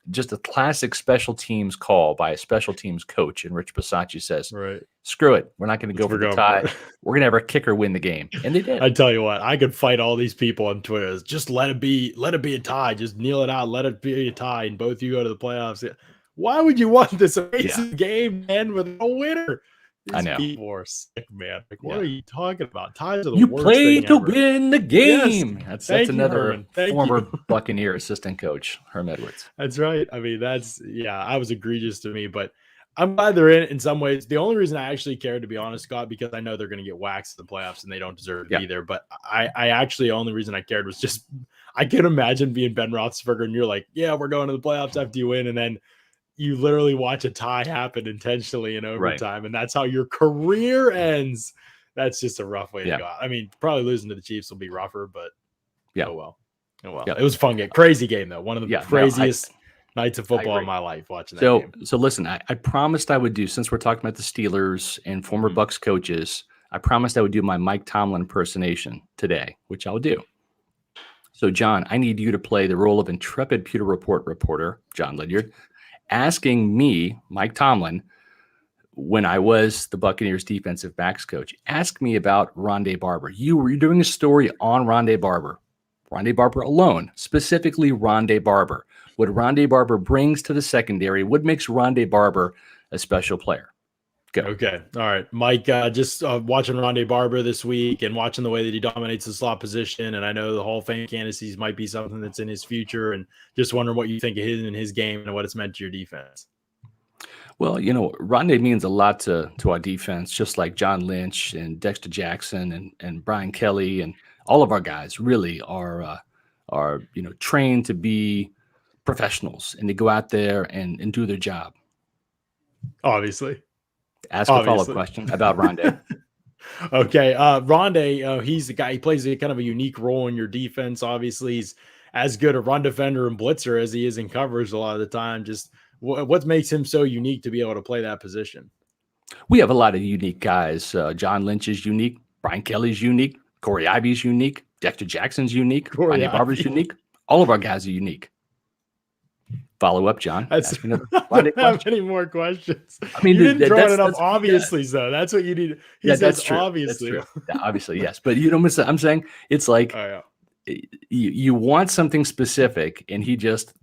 Just a classic special teams call by a special teams coach. And Rich Bisaccia says, screw it. We're not going to go for the tie. We're going to have our kicker win the game. And they did. I tell you what, I could fight all these people on Twitter. Just let it be a tie. Just kneel it out. Let it be a tie. And both you go to the playoffs. Why would you want this amazing game to end with a winner? I know. People are sick, man. Like, what are you talking about? Ties are the you worst play thing to ever. Win the game. Yes. That's another former Buccaneer assistant coach, Herm Edwards. That's right. I mean, I was egregious to me, but I'm glad they're in some ways. The only reason I actually cared, to be honest, Scott, because I know they're going to get waxed in the playoffs and they don't deserve to be there. But I actually, the only reason I cared was just, I can imagine being Ben Roethlisberger and you're like, yeah, we're going to the playoffs after you win. And then you literally watch a tie happen intentionally in overtime, and that's how your career ends. That's just a rough way to go. I mean, probably losing to the Chiefs will be rougher, but oh well. It was a fun game. Crazy game, though. One of the craziest nights of football in my life watching that game. So listen, I promised I would do, since we're talking about the Steelers and former Bucs coaches, I promised I would do my Mike Tomlin impersonation today, which I'll do. So, John, I need you to play the role of intrepid Pewter Report reporter, John Lydiard, asking me, Mike Tomlin, when I was the Buccaneers defensive backs coach, ask me about Rondé Barber. You were doing a story on Rondé Barber alone, specifically Rondé Barber. What Rondé Barber brings to the secondary, what makes Rondé Barber a special player. Go. Okay. All right. Mike, just watching Rondé Barber this week and watching the way that he dominates the slot position. And I know the Hall of Fame candidacies might be something that's in his future, and just wondering what you think of his game and what it's meant to your defense. Well, Rondé means a lot to our defense, just like John Lynch and Dexter Jackson and Brian Kelly and all of our guys really are trained to be professionals and to go out there and do their job. Obviously. Ask a follow-up question about Rondé. Okay. Rondé, he's the guy, he plays a kind of a unique role in your defense. Obviously, he's as good a run defender and blitzer as he is in coverage a lot of the time. Just what makes him so unique to be able to play that position? We have a lot of unique guys. John Lynch is unique. Brian Kelly's unique. Corey Ivy's unique. Dexter Jackson's unique. Ronnie Barber's unique. All of our guys are unique. Follow up, John. I don't have any more questions. I mean, you didn't throw it enough. Obviously, so that's what you need. He says, that's true. Obviously, that's true. Yeah, obviously, yes. But you know what I'm saying? It's like you want something specific, and he just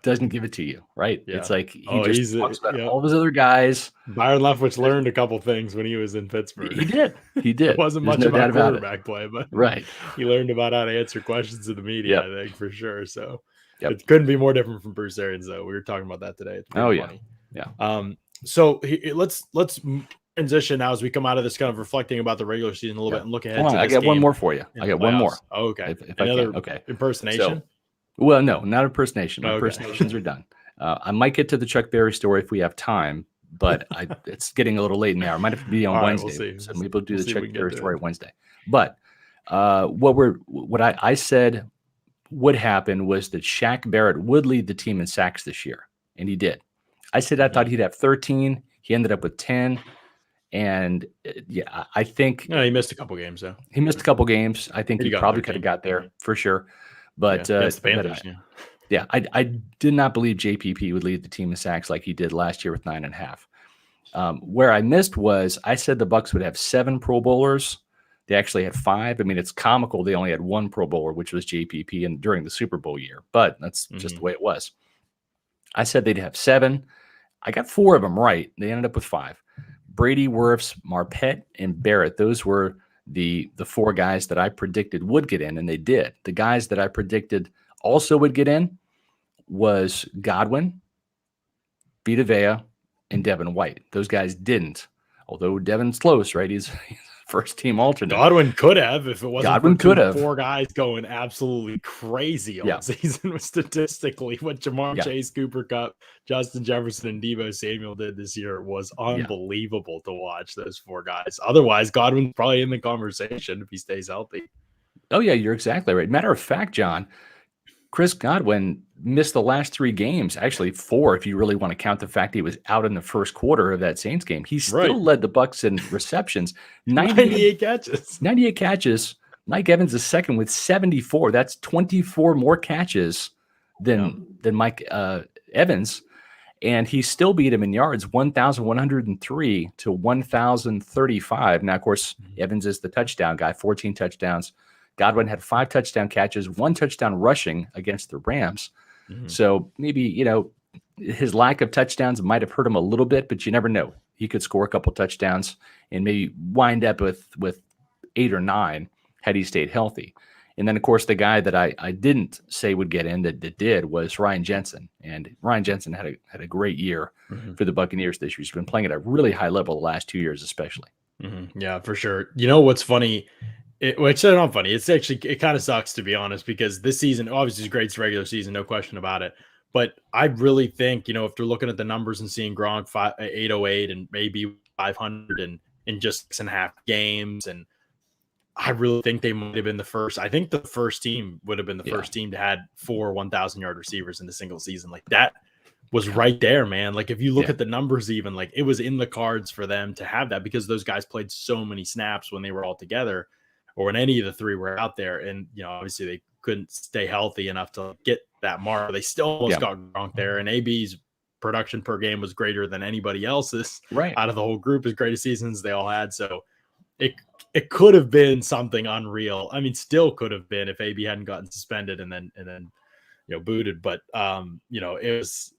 doesn't give it to you, right? Yeah. It's like he just talks about all of his other guys. Byron Leftwich learned a couple things when he was in Pittsburgh. He did. It wasn't much about quarterback play, but he learned about how to answer questions to the media. I think for sure. So. Yep. It couldn't be more different from Bruce Arians, though. We were talking about that today. It's funny. So let's transition now as we come out of this, kind of reflecting about the regular season a little bit and look ahead. I got one more for you. I got one more. Oh, okay. If Another impersonation? Well, no, not impersonation. My impersonations are done. I might get to the Chuck Berry story if we have time, but it's getting a little late now. It might have to be on Wednesday. We'll so maybe we'll do the Chuck Berry story Wednesday. But what I said would happen was that Shaq Barrett would lead the team in sacks this year, and he did. I said I thought he'd have 13. He ended up with 10. And I think he missed a couple games though. He missed a couple games. I think he probably could have got there for sure. But the Panthers, I did not believe JPP would lead the team in sacks like he did last year with 9.5. Where I missed was I said the Bucs would have 7 Pro Bowlers. They actually had 5. I mean, it's comical they only had 1 Pro Bowler, which was JPP, and during the Super Bowl year. But that's just the way it was. I said they'd have 7. I got 4 of them right. They ended up with 5. Brady, Wirfs, Marpet, and Barrett. Those were the 4 guys that I predicted would get in, and they did. The guys that I predicted also would get in was Godwin, Vita Vea, and Devin White. Those guys didn't, although Devin's close, right? He's first team alternate. Godwin could have if it wasn't Godwin could have 4 guys going absolutely crazy all season statistically. What Jamar Chase, Cooper Kupp, Justin Jefferson, and Deebo Samuel did this year was unbelievable to watch. Those 4 guys. Otherwise, Godwin's probably in the conversation if he stays healthy. Oh yeah, you're exactly right. Matter of fact, John, Chris Godwin missed the last 3 games, actually 4 if you really want to count the fact he was out in the first quarter of that Saints game. He still led the Bucs in receptions. 98 catches. 98 catches. Mike Evans is second with 74. That's 24 more catches than Mike Evans. And he still beat him in yards, 1,103 to 1,035. Now, of course, Evans is the touchdown guy, 14 touchdowns. Godwin had 5 touchdown catches, 1 touchdown rushing against the Rams. So maybe, his lack of touchdowns might have hurt him a little bit, but you never know. He could score a couple touchdowns and maybe wind up with 8 or 9 had he stayed healthy. And then, of course, the guy that I didn't say would get in that did was Ryan Jensen. And Ryan Jensen had a great year for the Buccaneers this year. He's been playing at a really high level the last 2 years, especially. Yeah, for sure. You know what's funny? It's not funny. It's actually, it kind of sucks, to be honest, because this season obviously is great. It's regular season, no question about it. But I really think, if they're looking at the numbers and seeing Gronk 808 and maybe 500 in just 6.5 games, and I really think they might have been the first. I think the first team would have been the first team to had 4 1,000-yard receivers in a single season. Like that was right there, man. Like if you look at the numbers, even like it was in the cards for them to have that because those guys played so many snaps when they were all together. Or when any of the 3 were out there, and obviously they couldn't stay healthy enough to get that mark. They still almost got Gronk there, and AB's production per game was greater than anybody else's. Out of the whole group, as great as seasons they all had. So it could have been something unreal. I mean, still could have been if AB hadn't gotten suspended and then booted. But it was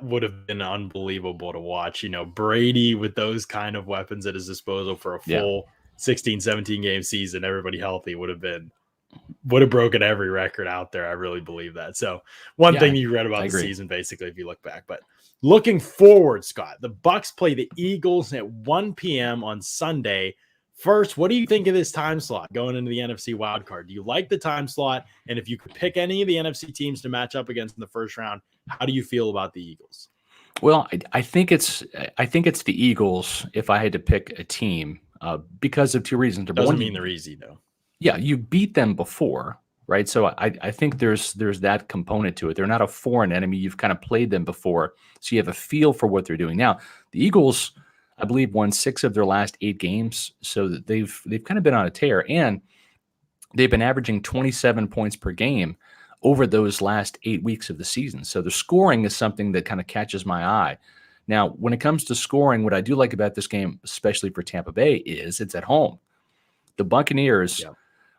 would have been unbelievable to watch. Brady with those kind of weapons at his disposal for a full 16, 17 game season, everybody healthy would have broken every record out there. I really believe that. So one thing you read about the season, basically, if you look back, but looking forward, Scott, the Bucs play the Eagles at 1 p.m. on Sunday. First, what do you think of this time slot going into the NFC wildcard? Do you like the time slot? And if you could pick any of the NFC teams to match up against in the first round, how do you feel about the Eagles? Well, I think it's the Eagles if I had to pick a team. Because of 2 reasons. Doesn't mean they're easy, though. Yeah, you beat them before, right? So I think there's that component to it. They're not a foreign enemy. You've kind of played them before, so you have a feel for what they're doing. Now, the Eagles, I believe, won 6 of their last 8 games, so that they've kind of been on a tear, and they've been averaging 27 points per game over those last 8 weeks of the season. So the scoring is something that kind of catches my eye. Now, when it comes to scoring, what I do like about this game, especially for Tampa Bay, is it's at home. The Buccaneers'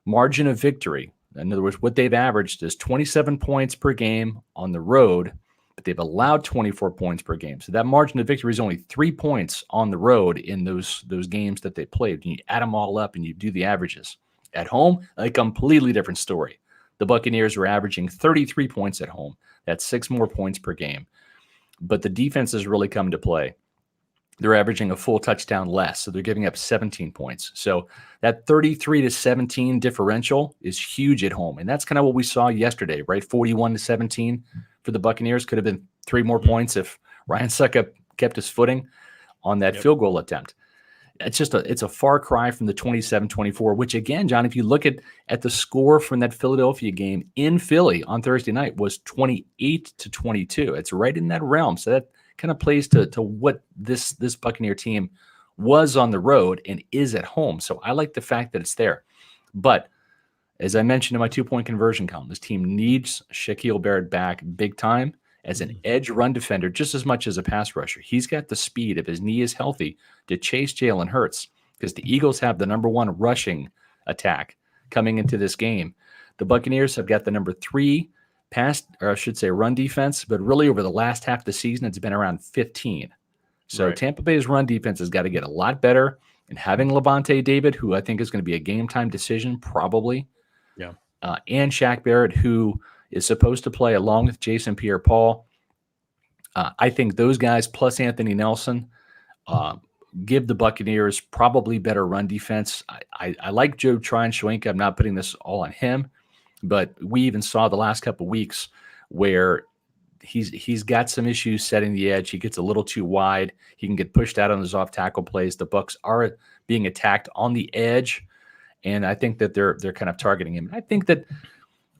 margin of victory, in other words, what they've averaged is 27 points per game on the road, but they've allowed 24 points per game. So that margin of victory is only 3 points on the road in those games that they played. And you add them all up and you do the averages. At home, a completely different story. The Buccaneers were averaging 33 points at home. That's 6 more points per game. But the defense has really come to play. They're averaging a full touchdown less, so they're giving up 17 points. So that 33-17 differential is huge at home, and that's kind of what we saw yesterday, right? 41-17 for the Buccaneers. Could have been 3 more points if Ryan Suckup kept his footing on that field goal attempt. It's a far cry from the 27-24, which again, John, if you look at the score from that Philadelphia game in Philly on Thursday night was 28-22. It's right in that realm. So that kind of plays to what this Buccaneer team was on the road and is at home. So I like the fact that it's there. But as I mentioned in my 2-point conversion column, this team needs Shaquille Barrett back big time as an edge run defender just as much as a pass rusher. He's got the speed, if his knee is healthy, to chase Jalen Hurts, because the Eagles have the number 1 rushing attack coming into this game. The Buccaneers have got the number 3 run defense, but really over the last half of the season, it's been around 15. So Tampa Bay's run defense has got to get a lot better, and having Levante David, who I think is going to be a game-time decision probably, and Shaq Barrett, who is supposed to play along with Jason Pierre-Paul. I think those guys plus Anthony Nelson give the Buccaneers probably better run defense. I like Joe Tryon-Shoyinka. I'm not putting this all on him, but we even saw the last couple of weeks where he's got some issues setting the edge. He gets a little too wide. He can get pushed out on his off-tackle plays. The Bucs are being attacked on the edge, and I think that they're kind of targeting him. I think that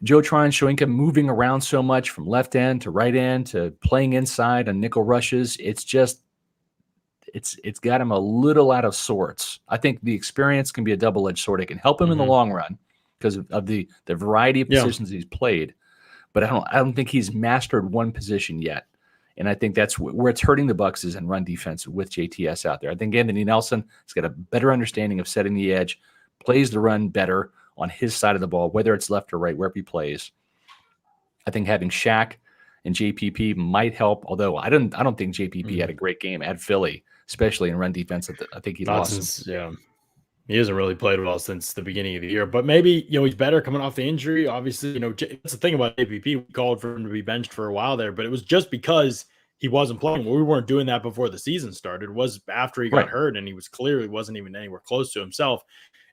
Joe Tryon-Shoyinka moving around so much from left end to right end to playing inside on nickel rushes, it's got him a little out of sorts. I think the experience can be a double-edged sword. It can help him in the long run because of the variety of positions he's played. But I don't think he's mastered one position yet. And I think that's where it's hurting the Bucs is in run defense with JTS out there. I think Anthony Nelson has got a better understanding of setting the edge, plays the run better on his side of the ball, whether it's left or right, wherever he plays. I think having Shaq and JPP might help, although I don't think JPP had a great game at Philly, especially in run defense. I think he lost. He hasn't really played well since the beginning of the year, but maybe, he's better coming off the injury. Obviously, that's the thing about JPP. We called for him to be benched for a while there, but it was just because he wasn't playing. Well, we weren't doing that before the season started. It was after he got hurt, and he was clearly wasn't even anywhere close to himself.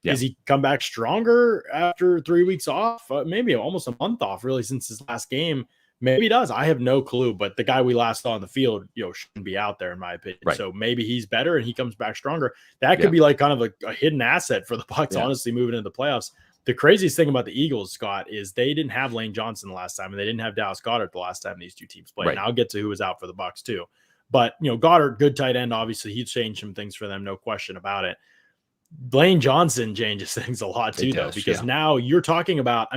Yeah. Is he come back stronger after 3 weeks off? Maybe almost a month off, really, since his last game. Maybe he does. I have no clue. But the guy we last saw on the field, shouldn't be out there, in my opinion. Right. So maybe he's better and he comes back stronger. That could be like kind of a hidden asset for the Bucs, honestly, moving into the playoffs. The craziest thing about the Eagles, Scott, is they didn't have Lane Johnson the last time, and they didn't have Dallas Goedert the last time these two teams played. Right. And I'll get to who was out for the Bucs too. But Goddard, good tight end, obviously, he's changed some things for them, no question about it. Lane Johnson changes things a lot too, though, because now you're talking about,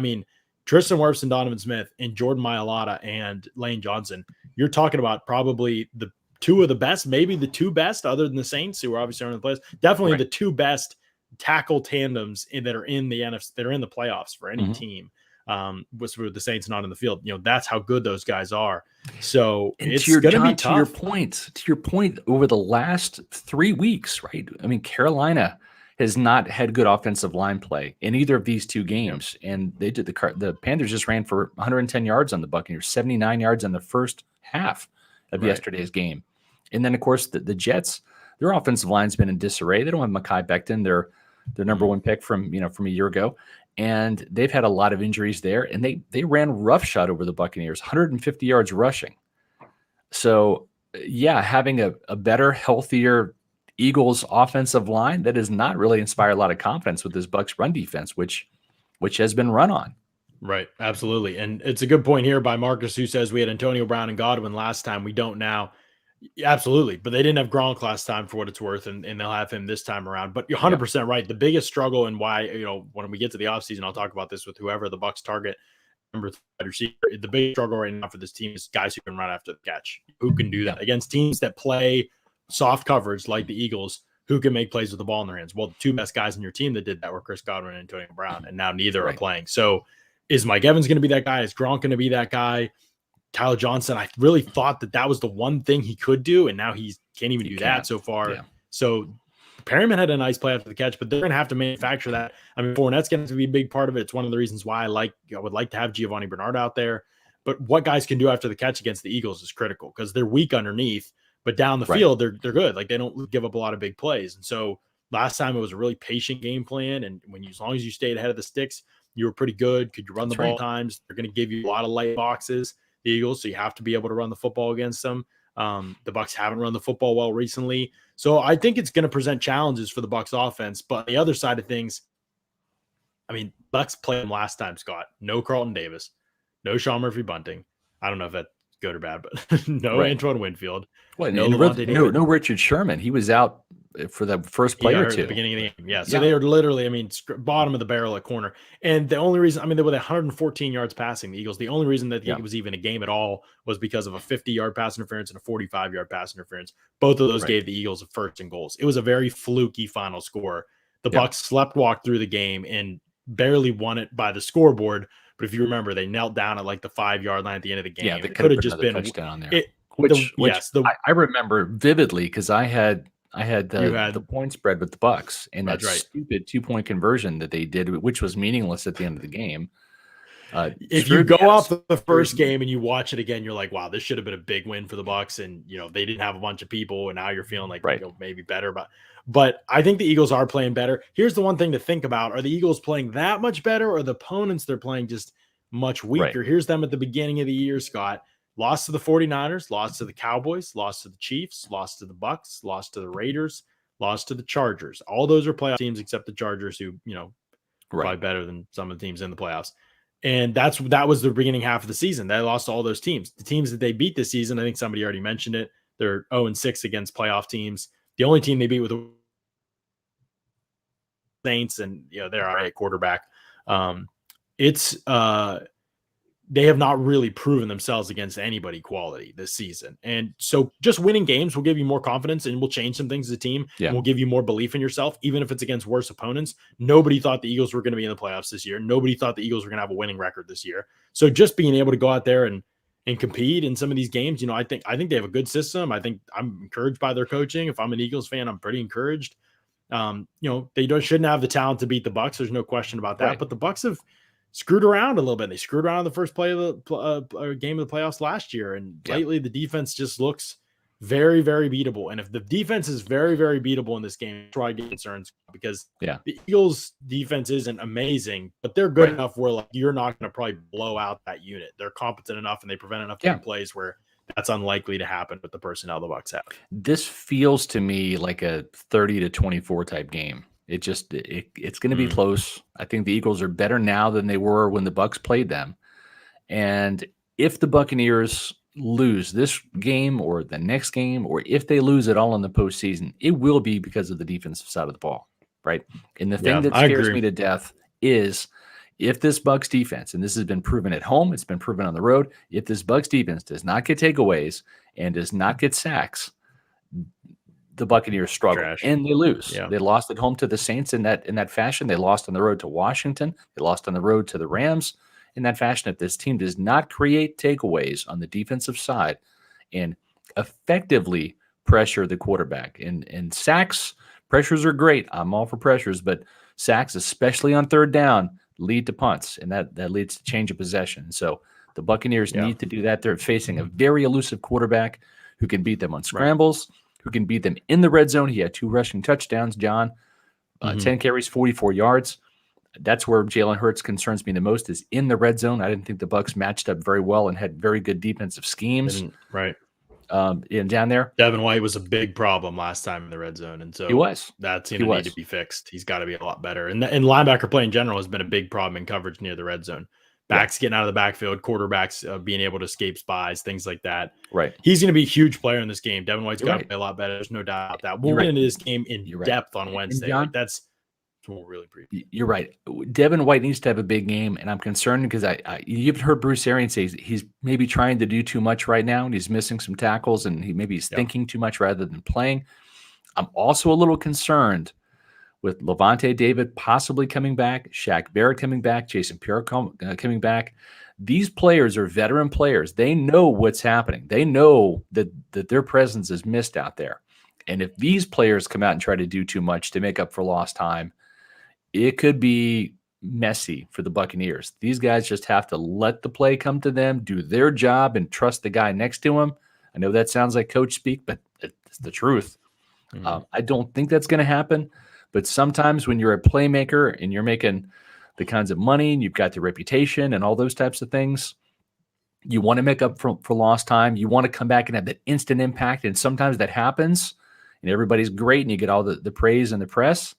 Tristan Wirfs and Donovan Smith and Jordan Mailata and Lane Johnson. You're talking about probably the 2 of the best, maybe the 2 best, other than the Saints, who are obviously in the playoffs. Definitely the 2 best tackle tandems that are in the NFC, that are in the playoffs for any team. With the Saints not in the field, that's how good those guys are. So it's going to be tough. To your point, over the last 3 weeks, right? Carolina has not had good offensive line play in either of these 2 games. And they did the Panthers just ran for 110 yards on the Buccaneers, 79 yards in the first half of yesterday's game. And then, of course, the Jets, their offensive line's been in disarray. They don't have Mekhi Becton, their number 1 pick from a year ago. And they've had a lot of injuries there. And they ran roughshod over the Buccaneers, 150 yards rushing. So, having a better, healthier Eagles offensive line that does not really inspire a lot of confidence with this Bucs run defense, which has been run on. Right. Absolutely. And it's a good point here by Marcus, who says we had Antonio Brown and Godwin last time. We don't now. Absolutely. But they didn't have Gronk last time for what it's worth, and they'll have him this time around. But you're Yeah, 100% right. The biggest struggle and why, when we get to the offseason, I'll talk about this with whoever the Bucks target number three receiver. The big struggle right now for this team is guys who can run after the catch, who can do yeah, that against teams that play soft coverage like the Eagles, who can make plays with the ball in their hands. Well, the two best guys in your team that did that were Chris Godwin and Antonio Brown, and now neither are right. playing. So is Mike Evans going to be that guy? Is Gronk going to be that guy? Tyler Johnson, I really thought that was the one thing he could do, and now he can't even do that so far. Yeah. So Perryman had a nice play after the catch, but they're going to have to manufacture that. I mean, Fournette's going to be a big part of it. It's one of the reasons why I would like to have Giovanni Bernard out there. But what guys can do after the catch against the Eagles is critical because they're weak underneath, but down the field they're good. Like they don't give up a lot of big plays. And so last time it was a really patient game plan, and as long as you stayed ahead of the sticks, you were pretty good. Could you run the ball times? They're going to give you a lot of light boxes, the Eagles, so you have to be able to run the football against them. The Bucs haven't run the football well recently, so I think it's going to present challenges for the Bucs offense. But the other side of things, I mean, Bucs played them last time, Scott. No Carlton Davis, no Sean Murphy Bunting. I don't know if that's good or bad, but no Antoine Winfield. What? No, no Richard Sherman. He was out for the first play or two. At the beginning of the game. Yeah. So they were literally, bottom of the barrel at corner. And the only reason, they were 114 yards passing, the Eagles. The only reason that it was even a game at all was because of a 50-yard pass interference and a 45-yard pass interference. Both of those gave the Eagles a first and goals. It was a very fluky final score. The Bucs slept-walked through the game and barely won it by the scoreboard. But if you remember, they knelt down at like the 5-yard line at the end of the game. Yeah, it could have just been a touchdown there. I remember vividly because I had the point spread with the Bucs and that stupid 2-point conversion that they did, which was meaningless at the end of the game. If you go off the first game and you watch it again, you're like, wow, this should have been a big win for the Bucs. And, they didn't have a bunch of people. And now you're feeling like, maybe better. But I think the Eagles are playing better. Here's the one thing to think about. Are the Eagles playing that much better, or the opponents they're playing just much weaker? Here's them at the beginning of the year, Scott. Lost to the 49ers, lost to the Cowboys, lost to the Chiefs, lost to the Bucs, lost to the Raiders, lost to the Chargers. All those are playoff teams except the Chargers, who, probably better than some of the teams in the playoffs. And that was the beginning half of the season. They lost to all those teams. The teams that they beat this season, I think somebody already mentioned it, they're 0-6 against playoff teams. The only team they beat with the Saints, and they're all right quarterback. They have not really proven themselves against anybody quality this season. And so just winning games will give you more confidence and will change some things as a team. Yeah. And will give you more belief in yourself, even if it's against worse opponents. Nobody thought the Eagles were going to be in the playoffs this year. Nobody thought the Eagles were going to have a winning record this year. So just being able to go out there and compete in some of these games, I think they have a good system. I think I'm encouraged by their coaching. If I'm an Eagles fan, I'm pretty encouraged. They shouldn't have the talent to beat the Bucs. There's no question about that. But the Bucs have screwed around a little bit. They screwed around the first play of the game of the playoffs last year. And lately the defense just looks very, very beatable. And if the defense is very, very beatable in this game, try to get concerns because the Eagles defense isn't amazing, but they're good enough where you're not going to probably blow out that unit. They're competent enough and they prevent enough big plays where that's unlikely to happen with the personnel the Bucs have. This feels to me like a 30-24 type game. It's going to be close. I think the Eagles are better now than they were when the Bucs played them. And if the Buccaneers lose this game or the next game, or if they lose it all in the postseason, it will be because of the defensive side of the ball, right? And the thing that scares me to death is if this Bucs defense, and this has been proven at home, it's been proven on the road, if this Bucs defense does not get takeaways and does not get sacks, the Buccaneers struggle and they lose. Yeah. They lost at home to the Saints in that fashion. They lost on the road to Washington. They lost on the road to the Rams in that fashion. If this team does not create takeaways on the defensive side and effectively pressure the quarterback, and sacks, pressures are great. I'm all for pressures, but sacks, especially on third down, lead to punts, and that leads to change of possession. So the Buccaneers need to do that. They're facing a very elusive quarterback who can beat them on scrambles, who can beat them in the red zone. He had 2 rushing touchdowns, John, 10 carries, 44 yards. That's where Jalen Hurts concerns me the most, is in the red zone. I didn't think the Bucs matched up very well and had very good defensive schemes. And down there, Devin White was a big problem last time in the red zone, and so that's going to need to be fixed. He's got to be a lot better. And linebacker play in general has been a big problem in coverage near the red zone. backs getting out of the backfield, quarterbacks being able to escape spies, things like that. Right. He's going to be a huge player in this game. Devin White's You're going to right. play a lot better. There's no doubt about that. You're We'll right. get into this game in You're right. depth on And Wednesday. John, Like that's what we'll really preview. you're right. Devin White needs to have a big game, and I'm concerned because you've heard Bruce Arians say he's maybe trying to do too much right now, and he's missing some tackles, and he's thinking too much rather than playing. I'm also a little concerned with Levante David possibly coming back, Shaq Barrett coming back, Jason Pierre coming back. These players are veteran players. They know what's happening. They know that their presence is missed out there. And if these players come out and try to do too much to make up for lost time, it could be messy for the Buccaneers. These guys just have to let the play come to them, do their job, and trust the guy next to him. I know that sounds like coach speak, but it's the truth. I don't think that's going to happen. But sometimes when you're a playmaker and you're making the kinds of money and you've got the reputation and all those types of things, you want to make up for lost time. You want to come back and have that instant impact. And sometimes that happens and everybody's great and you get all the praise in the press.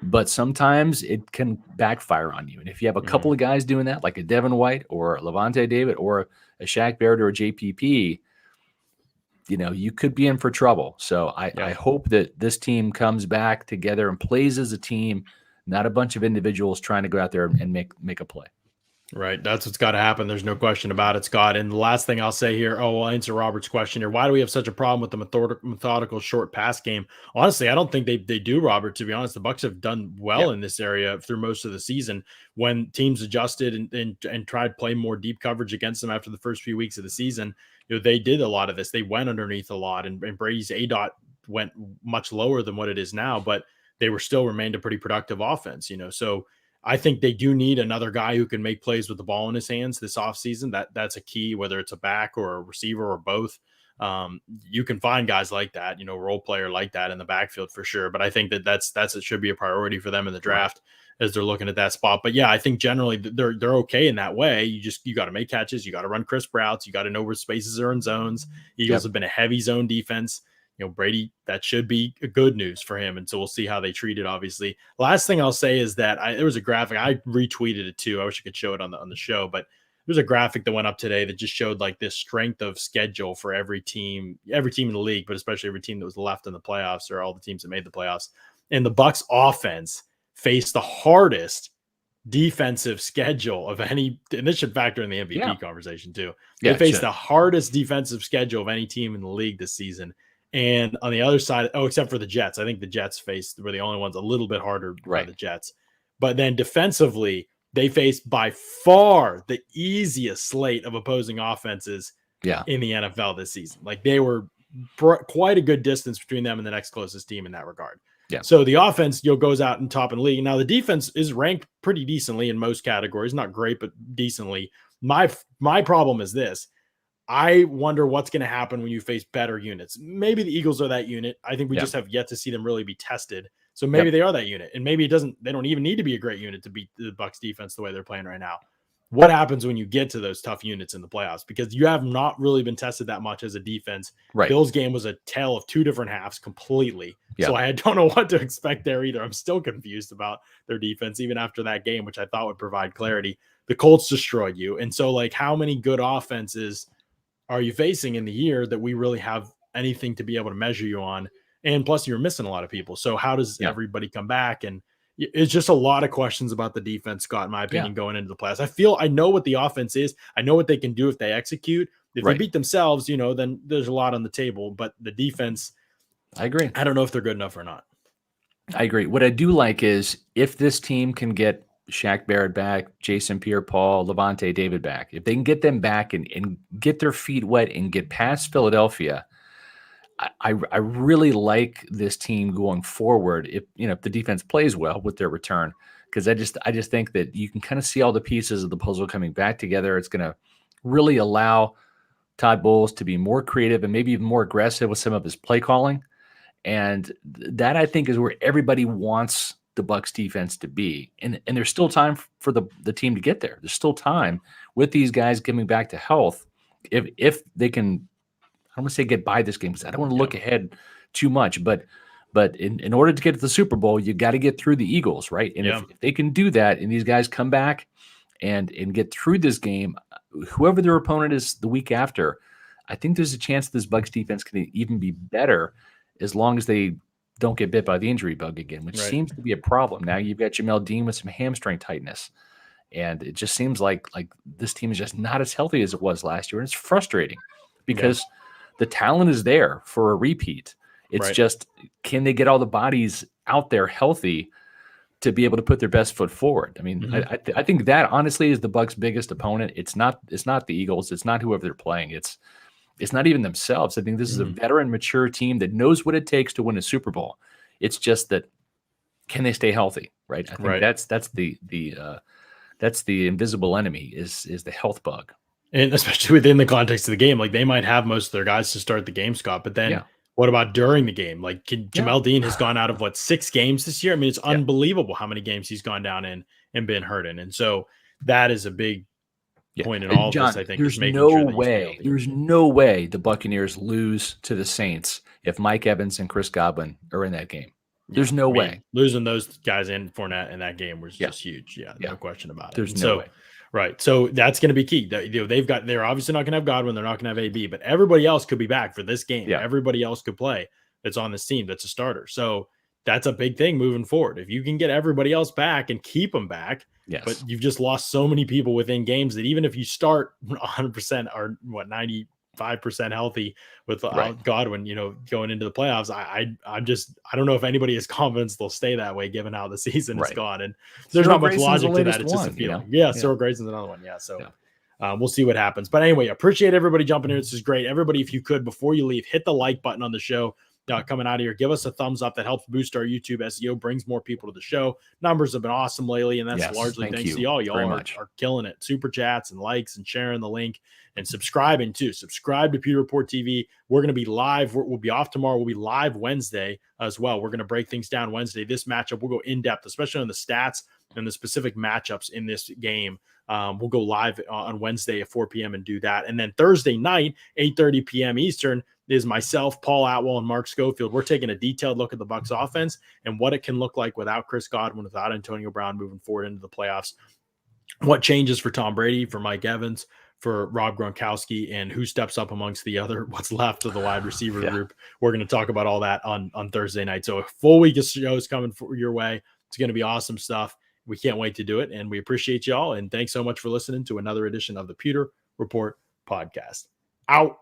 But sometimes it can backfire on you. And if you have a couple of guys doing that, like a Devin White or a Levante David or a Shaq Barrett or a JPP, you could be in for trouble. So I hope that this team comes back together and plays as a team, not a bunch of individuals trying to go out there and make a play. Right. That's what's got to happen. There's no question about it, Scott. And the last thing I'll say here, I'll answer Robert's question here. Why do we have such a problem with the methodical short pass game? Honestly, I don't think they do, Robert. To be honest, the Bucs have done well in this area through most of the season. When teams adjusted and tried to play more deep coverage against them after the first few weeks of the season, they did a lot of this. They went underneath a lot, and Brady's ADOT went much lower than what it is now, but they remained a pretty productive offense, So I think they do need another guy who can make plays with the ball in his hands this offseason. That's a key, whether it's a back or a receiver or both. You can find guys like that, role player like that in the backfield for sure. But I think it should be a priority for them in the draft as they're looking at that spot. But yeah, I think generally they're okay in that way. You got to make catches, you got to run crisp routes, you got to know where spaces are in zones. Eagles have been a heavy zone defense. Brady, that should be a good news for him. And so we'll see how they treat it, obviously. Last thing I'll say is that there was a graphic. I retweeted it too. I wish I could show it on the show, but there's a graphic that went up today that just showed like this strength of schedule for every team in the league, but especially every team that was left in the playoffs or all the teams that made the playoffs. And the Bucs offense faced the hardest defensive schedule of any, and this should factor in the MVP conversation too. They faced the hardest defensive schedule of any team in the league this season. And on the other side, except for the Jets, I think the Jets were the only ones a little bit harder by the Jets. But then defensively, they faced by far the easiest slate of opposing offenses in the NFL this season. Like they were quite a good distance between them and the next closest team in that regard. Yeah. So the offense, goes out and top in the league. Now the defense is ranked pretty decently in most categories, not great, but decently. My problem is this. I wonder what's going to happen when you face better units. Maybe the Eagles are that unit. I think we just have yet to see them really be tested. So maybe they are that unit, and maybe they don't even need to be a great unit to beat the Bucs defense the way they're playing right now. What happens when you get to those tough units in the playoffs? Because you have not really been tested that much as a defense. Right. Bills game was a tale of two different halves completely. Yeah. So I don't know what to expect there either. I'm still confused about their defense, even after that game, which I thought would provide clarity. The Colts destroyed you. And so like how many good offenses are you facing in the year that we really have anything to be able to measure you on? And plus you're missing a lot of people. So how does everybody come back? And it's just a lot of questions about the defense, Scott, in my opinion, going into the playoffs. I know what the offense is. I know what they can do if they execute. If they beat themselves, then there's a lot on the table, but the defense, I agree. I don't know if they're good enough or not. I agree. What I do like is if this team can get Shaq Barrett back, Jason Pierre-Paul, Levante David back. If they can get them back and get their feet wet and get past Philadelphia, I really like this team going forward. If the defense plays well with their return, because I just think that you can kind of see all the pieces of the puzzle coming back together. It's going to really allow Todd Bowles to be more creative and maybe even more aggressive with some of his play calling, and that I think is where everybody wants the Bucs defense to be. And there's still time for the team to get there. There's still time with these guys coming back to health. If they can, I don't want to say get by this game because I don't want to look ahead too much, but in order to get to the Super Bowl, you got to get through the Eagles, right? And if they can do that and these guys come back and get through this game, whoever their opponent is the week after, I think there's a chance this Bucs defense can even be better as long as they don't get bit by the injury bug again, which seems to be a problem. Now you've got Jamel Dean with some hamstring tightness, and it just seems like this team is just not as healthy as it was last year, and it's frustrating because the talent is there for a repeat. It's just, can they get all the bodies out there healthy to be able to put their best foot forward? I mean, I think that honestly is the Bucs' biggest opponent. It's not the Eagles. It's not whoever they're playing. It's not even themselves. I think this is a veteran, mature team that knows what it takes to win a Super Bowl. It's just that, can they stay healthy? Right. I think that's the invisible enemy is the health bug. And especially within the context of the game, like they might have most of their guys to start the game, Scott, but then what about during the game? Like Jamel Dean has gone out of 6 games this year. I mean, it's unbelievable how many games he's gone down in and been hurt in. And so that is a big point in all of this, I think. There's no way the Buccaneers lose to the Saints if Mike Evans and Chris Godwin are in that game. There's no way. Losing those guys in Fournette in that game was just huge. No question about it. There's no way. Right. So that's going to be key. They're obviously not going to have Godwin. They're not going to have AB, but everybody else could be back for this game. Yeah. Everybody else could play that's on this team that's a starter. So that's a big thing moving forward. If you can get everybody else back and keep them back, but you've just lost so many people within games that even if you start 100% or 95% healthy with Godwin, going into the playoffs, I don't know if anybody has confidence they'll stay that way given how the season has gone. And there's not much logic to that. It's just a feeling. Cyril Grayson's another one. We'll see what happens. But anyway, appreciate everybody jumping in. This is great. Everybody, if you could, before you leave, hit the like button on the show. Coming out of here, give us a thumbs up. That helps boost our YouTube SEO, brings more people to the show. Numbers have been awesome lately, and that's largely thanks to y'all. Y'all are killing it. Super chats and likes and sharing the link and subscribing too. Subscribe to Pewter Report TV. We're going to be live. We'll be off tomorrow. We'll be live Wednesday as well. We're going to break things down Wednesday. This matchup, we'll go in depth, especially on the stats and the specific matchups in this game. We'll go live on Wednesday at 4 p.m. and do that. And then Thursday night, 8:30 p.m. Eastern, is myself, Paul Atwell, and Mark Schofield. We're taking a detailed look at the Bucs offense and what it can look like without Chris Godwin, without Antonio Brown moving forward into the playoffs. What changes for Tom Brady, for Mike Evans, for Rob Gronkowski, and who steps up amongst the other, what's left of the wide receiver group. We're going to talk about all that on Thursday night. So a full week of shows coming your way. It's going to be awesome stuff. We can't wait to do it, and we appreciate y'all. And thanks so much for listening to another edition of the Pewter Report podcast. Out.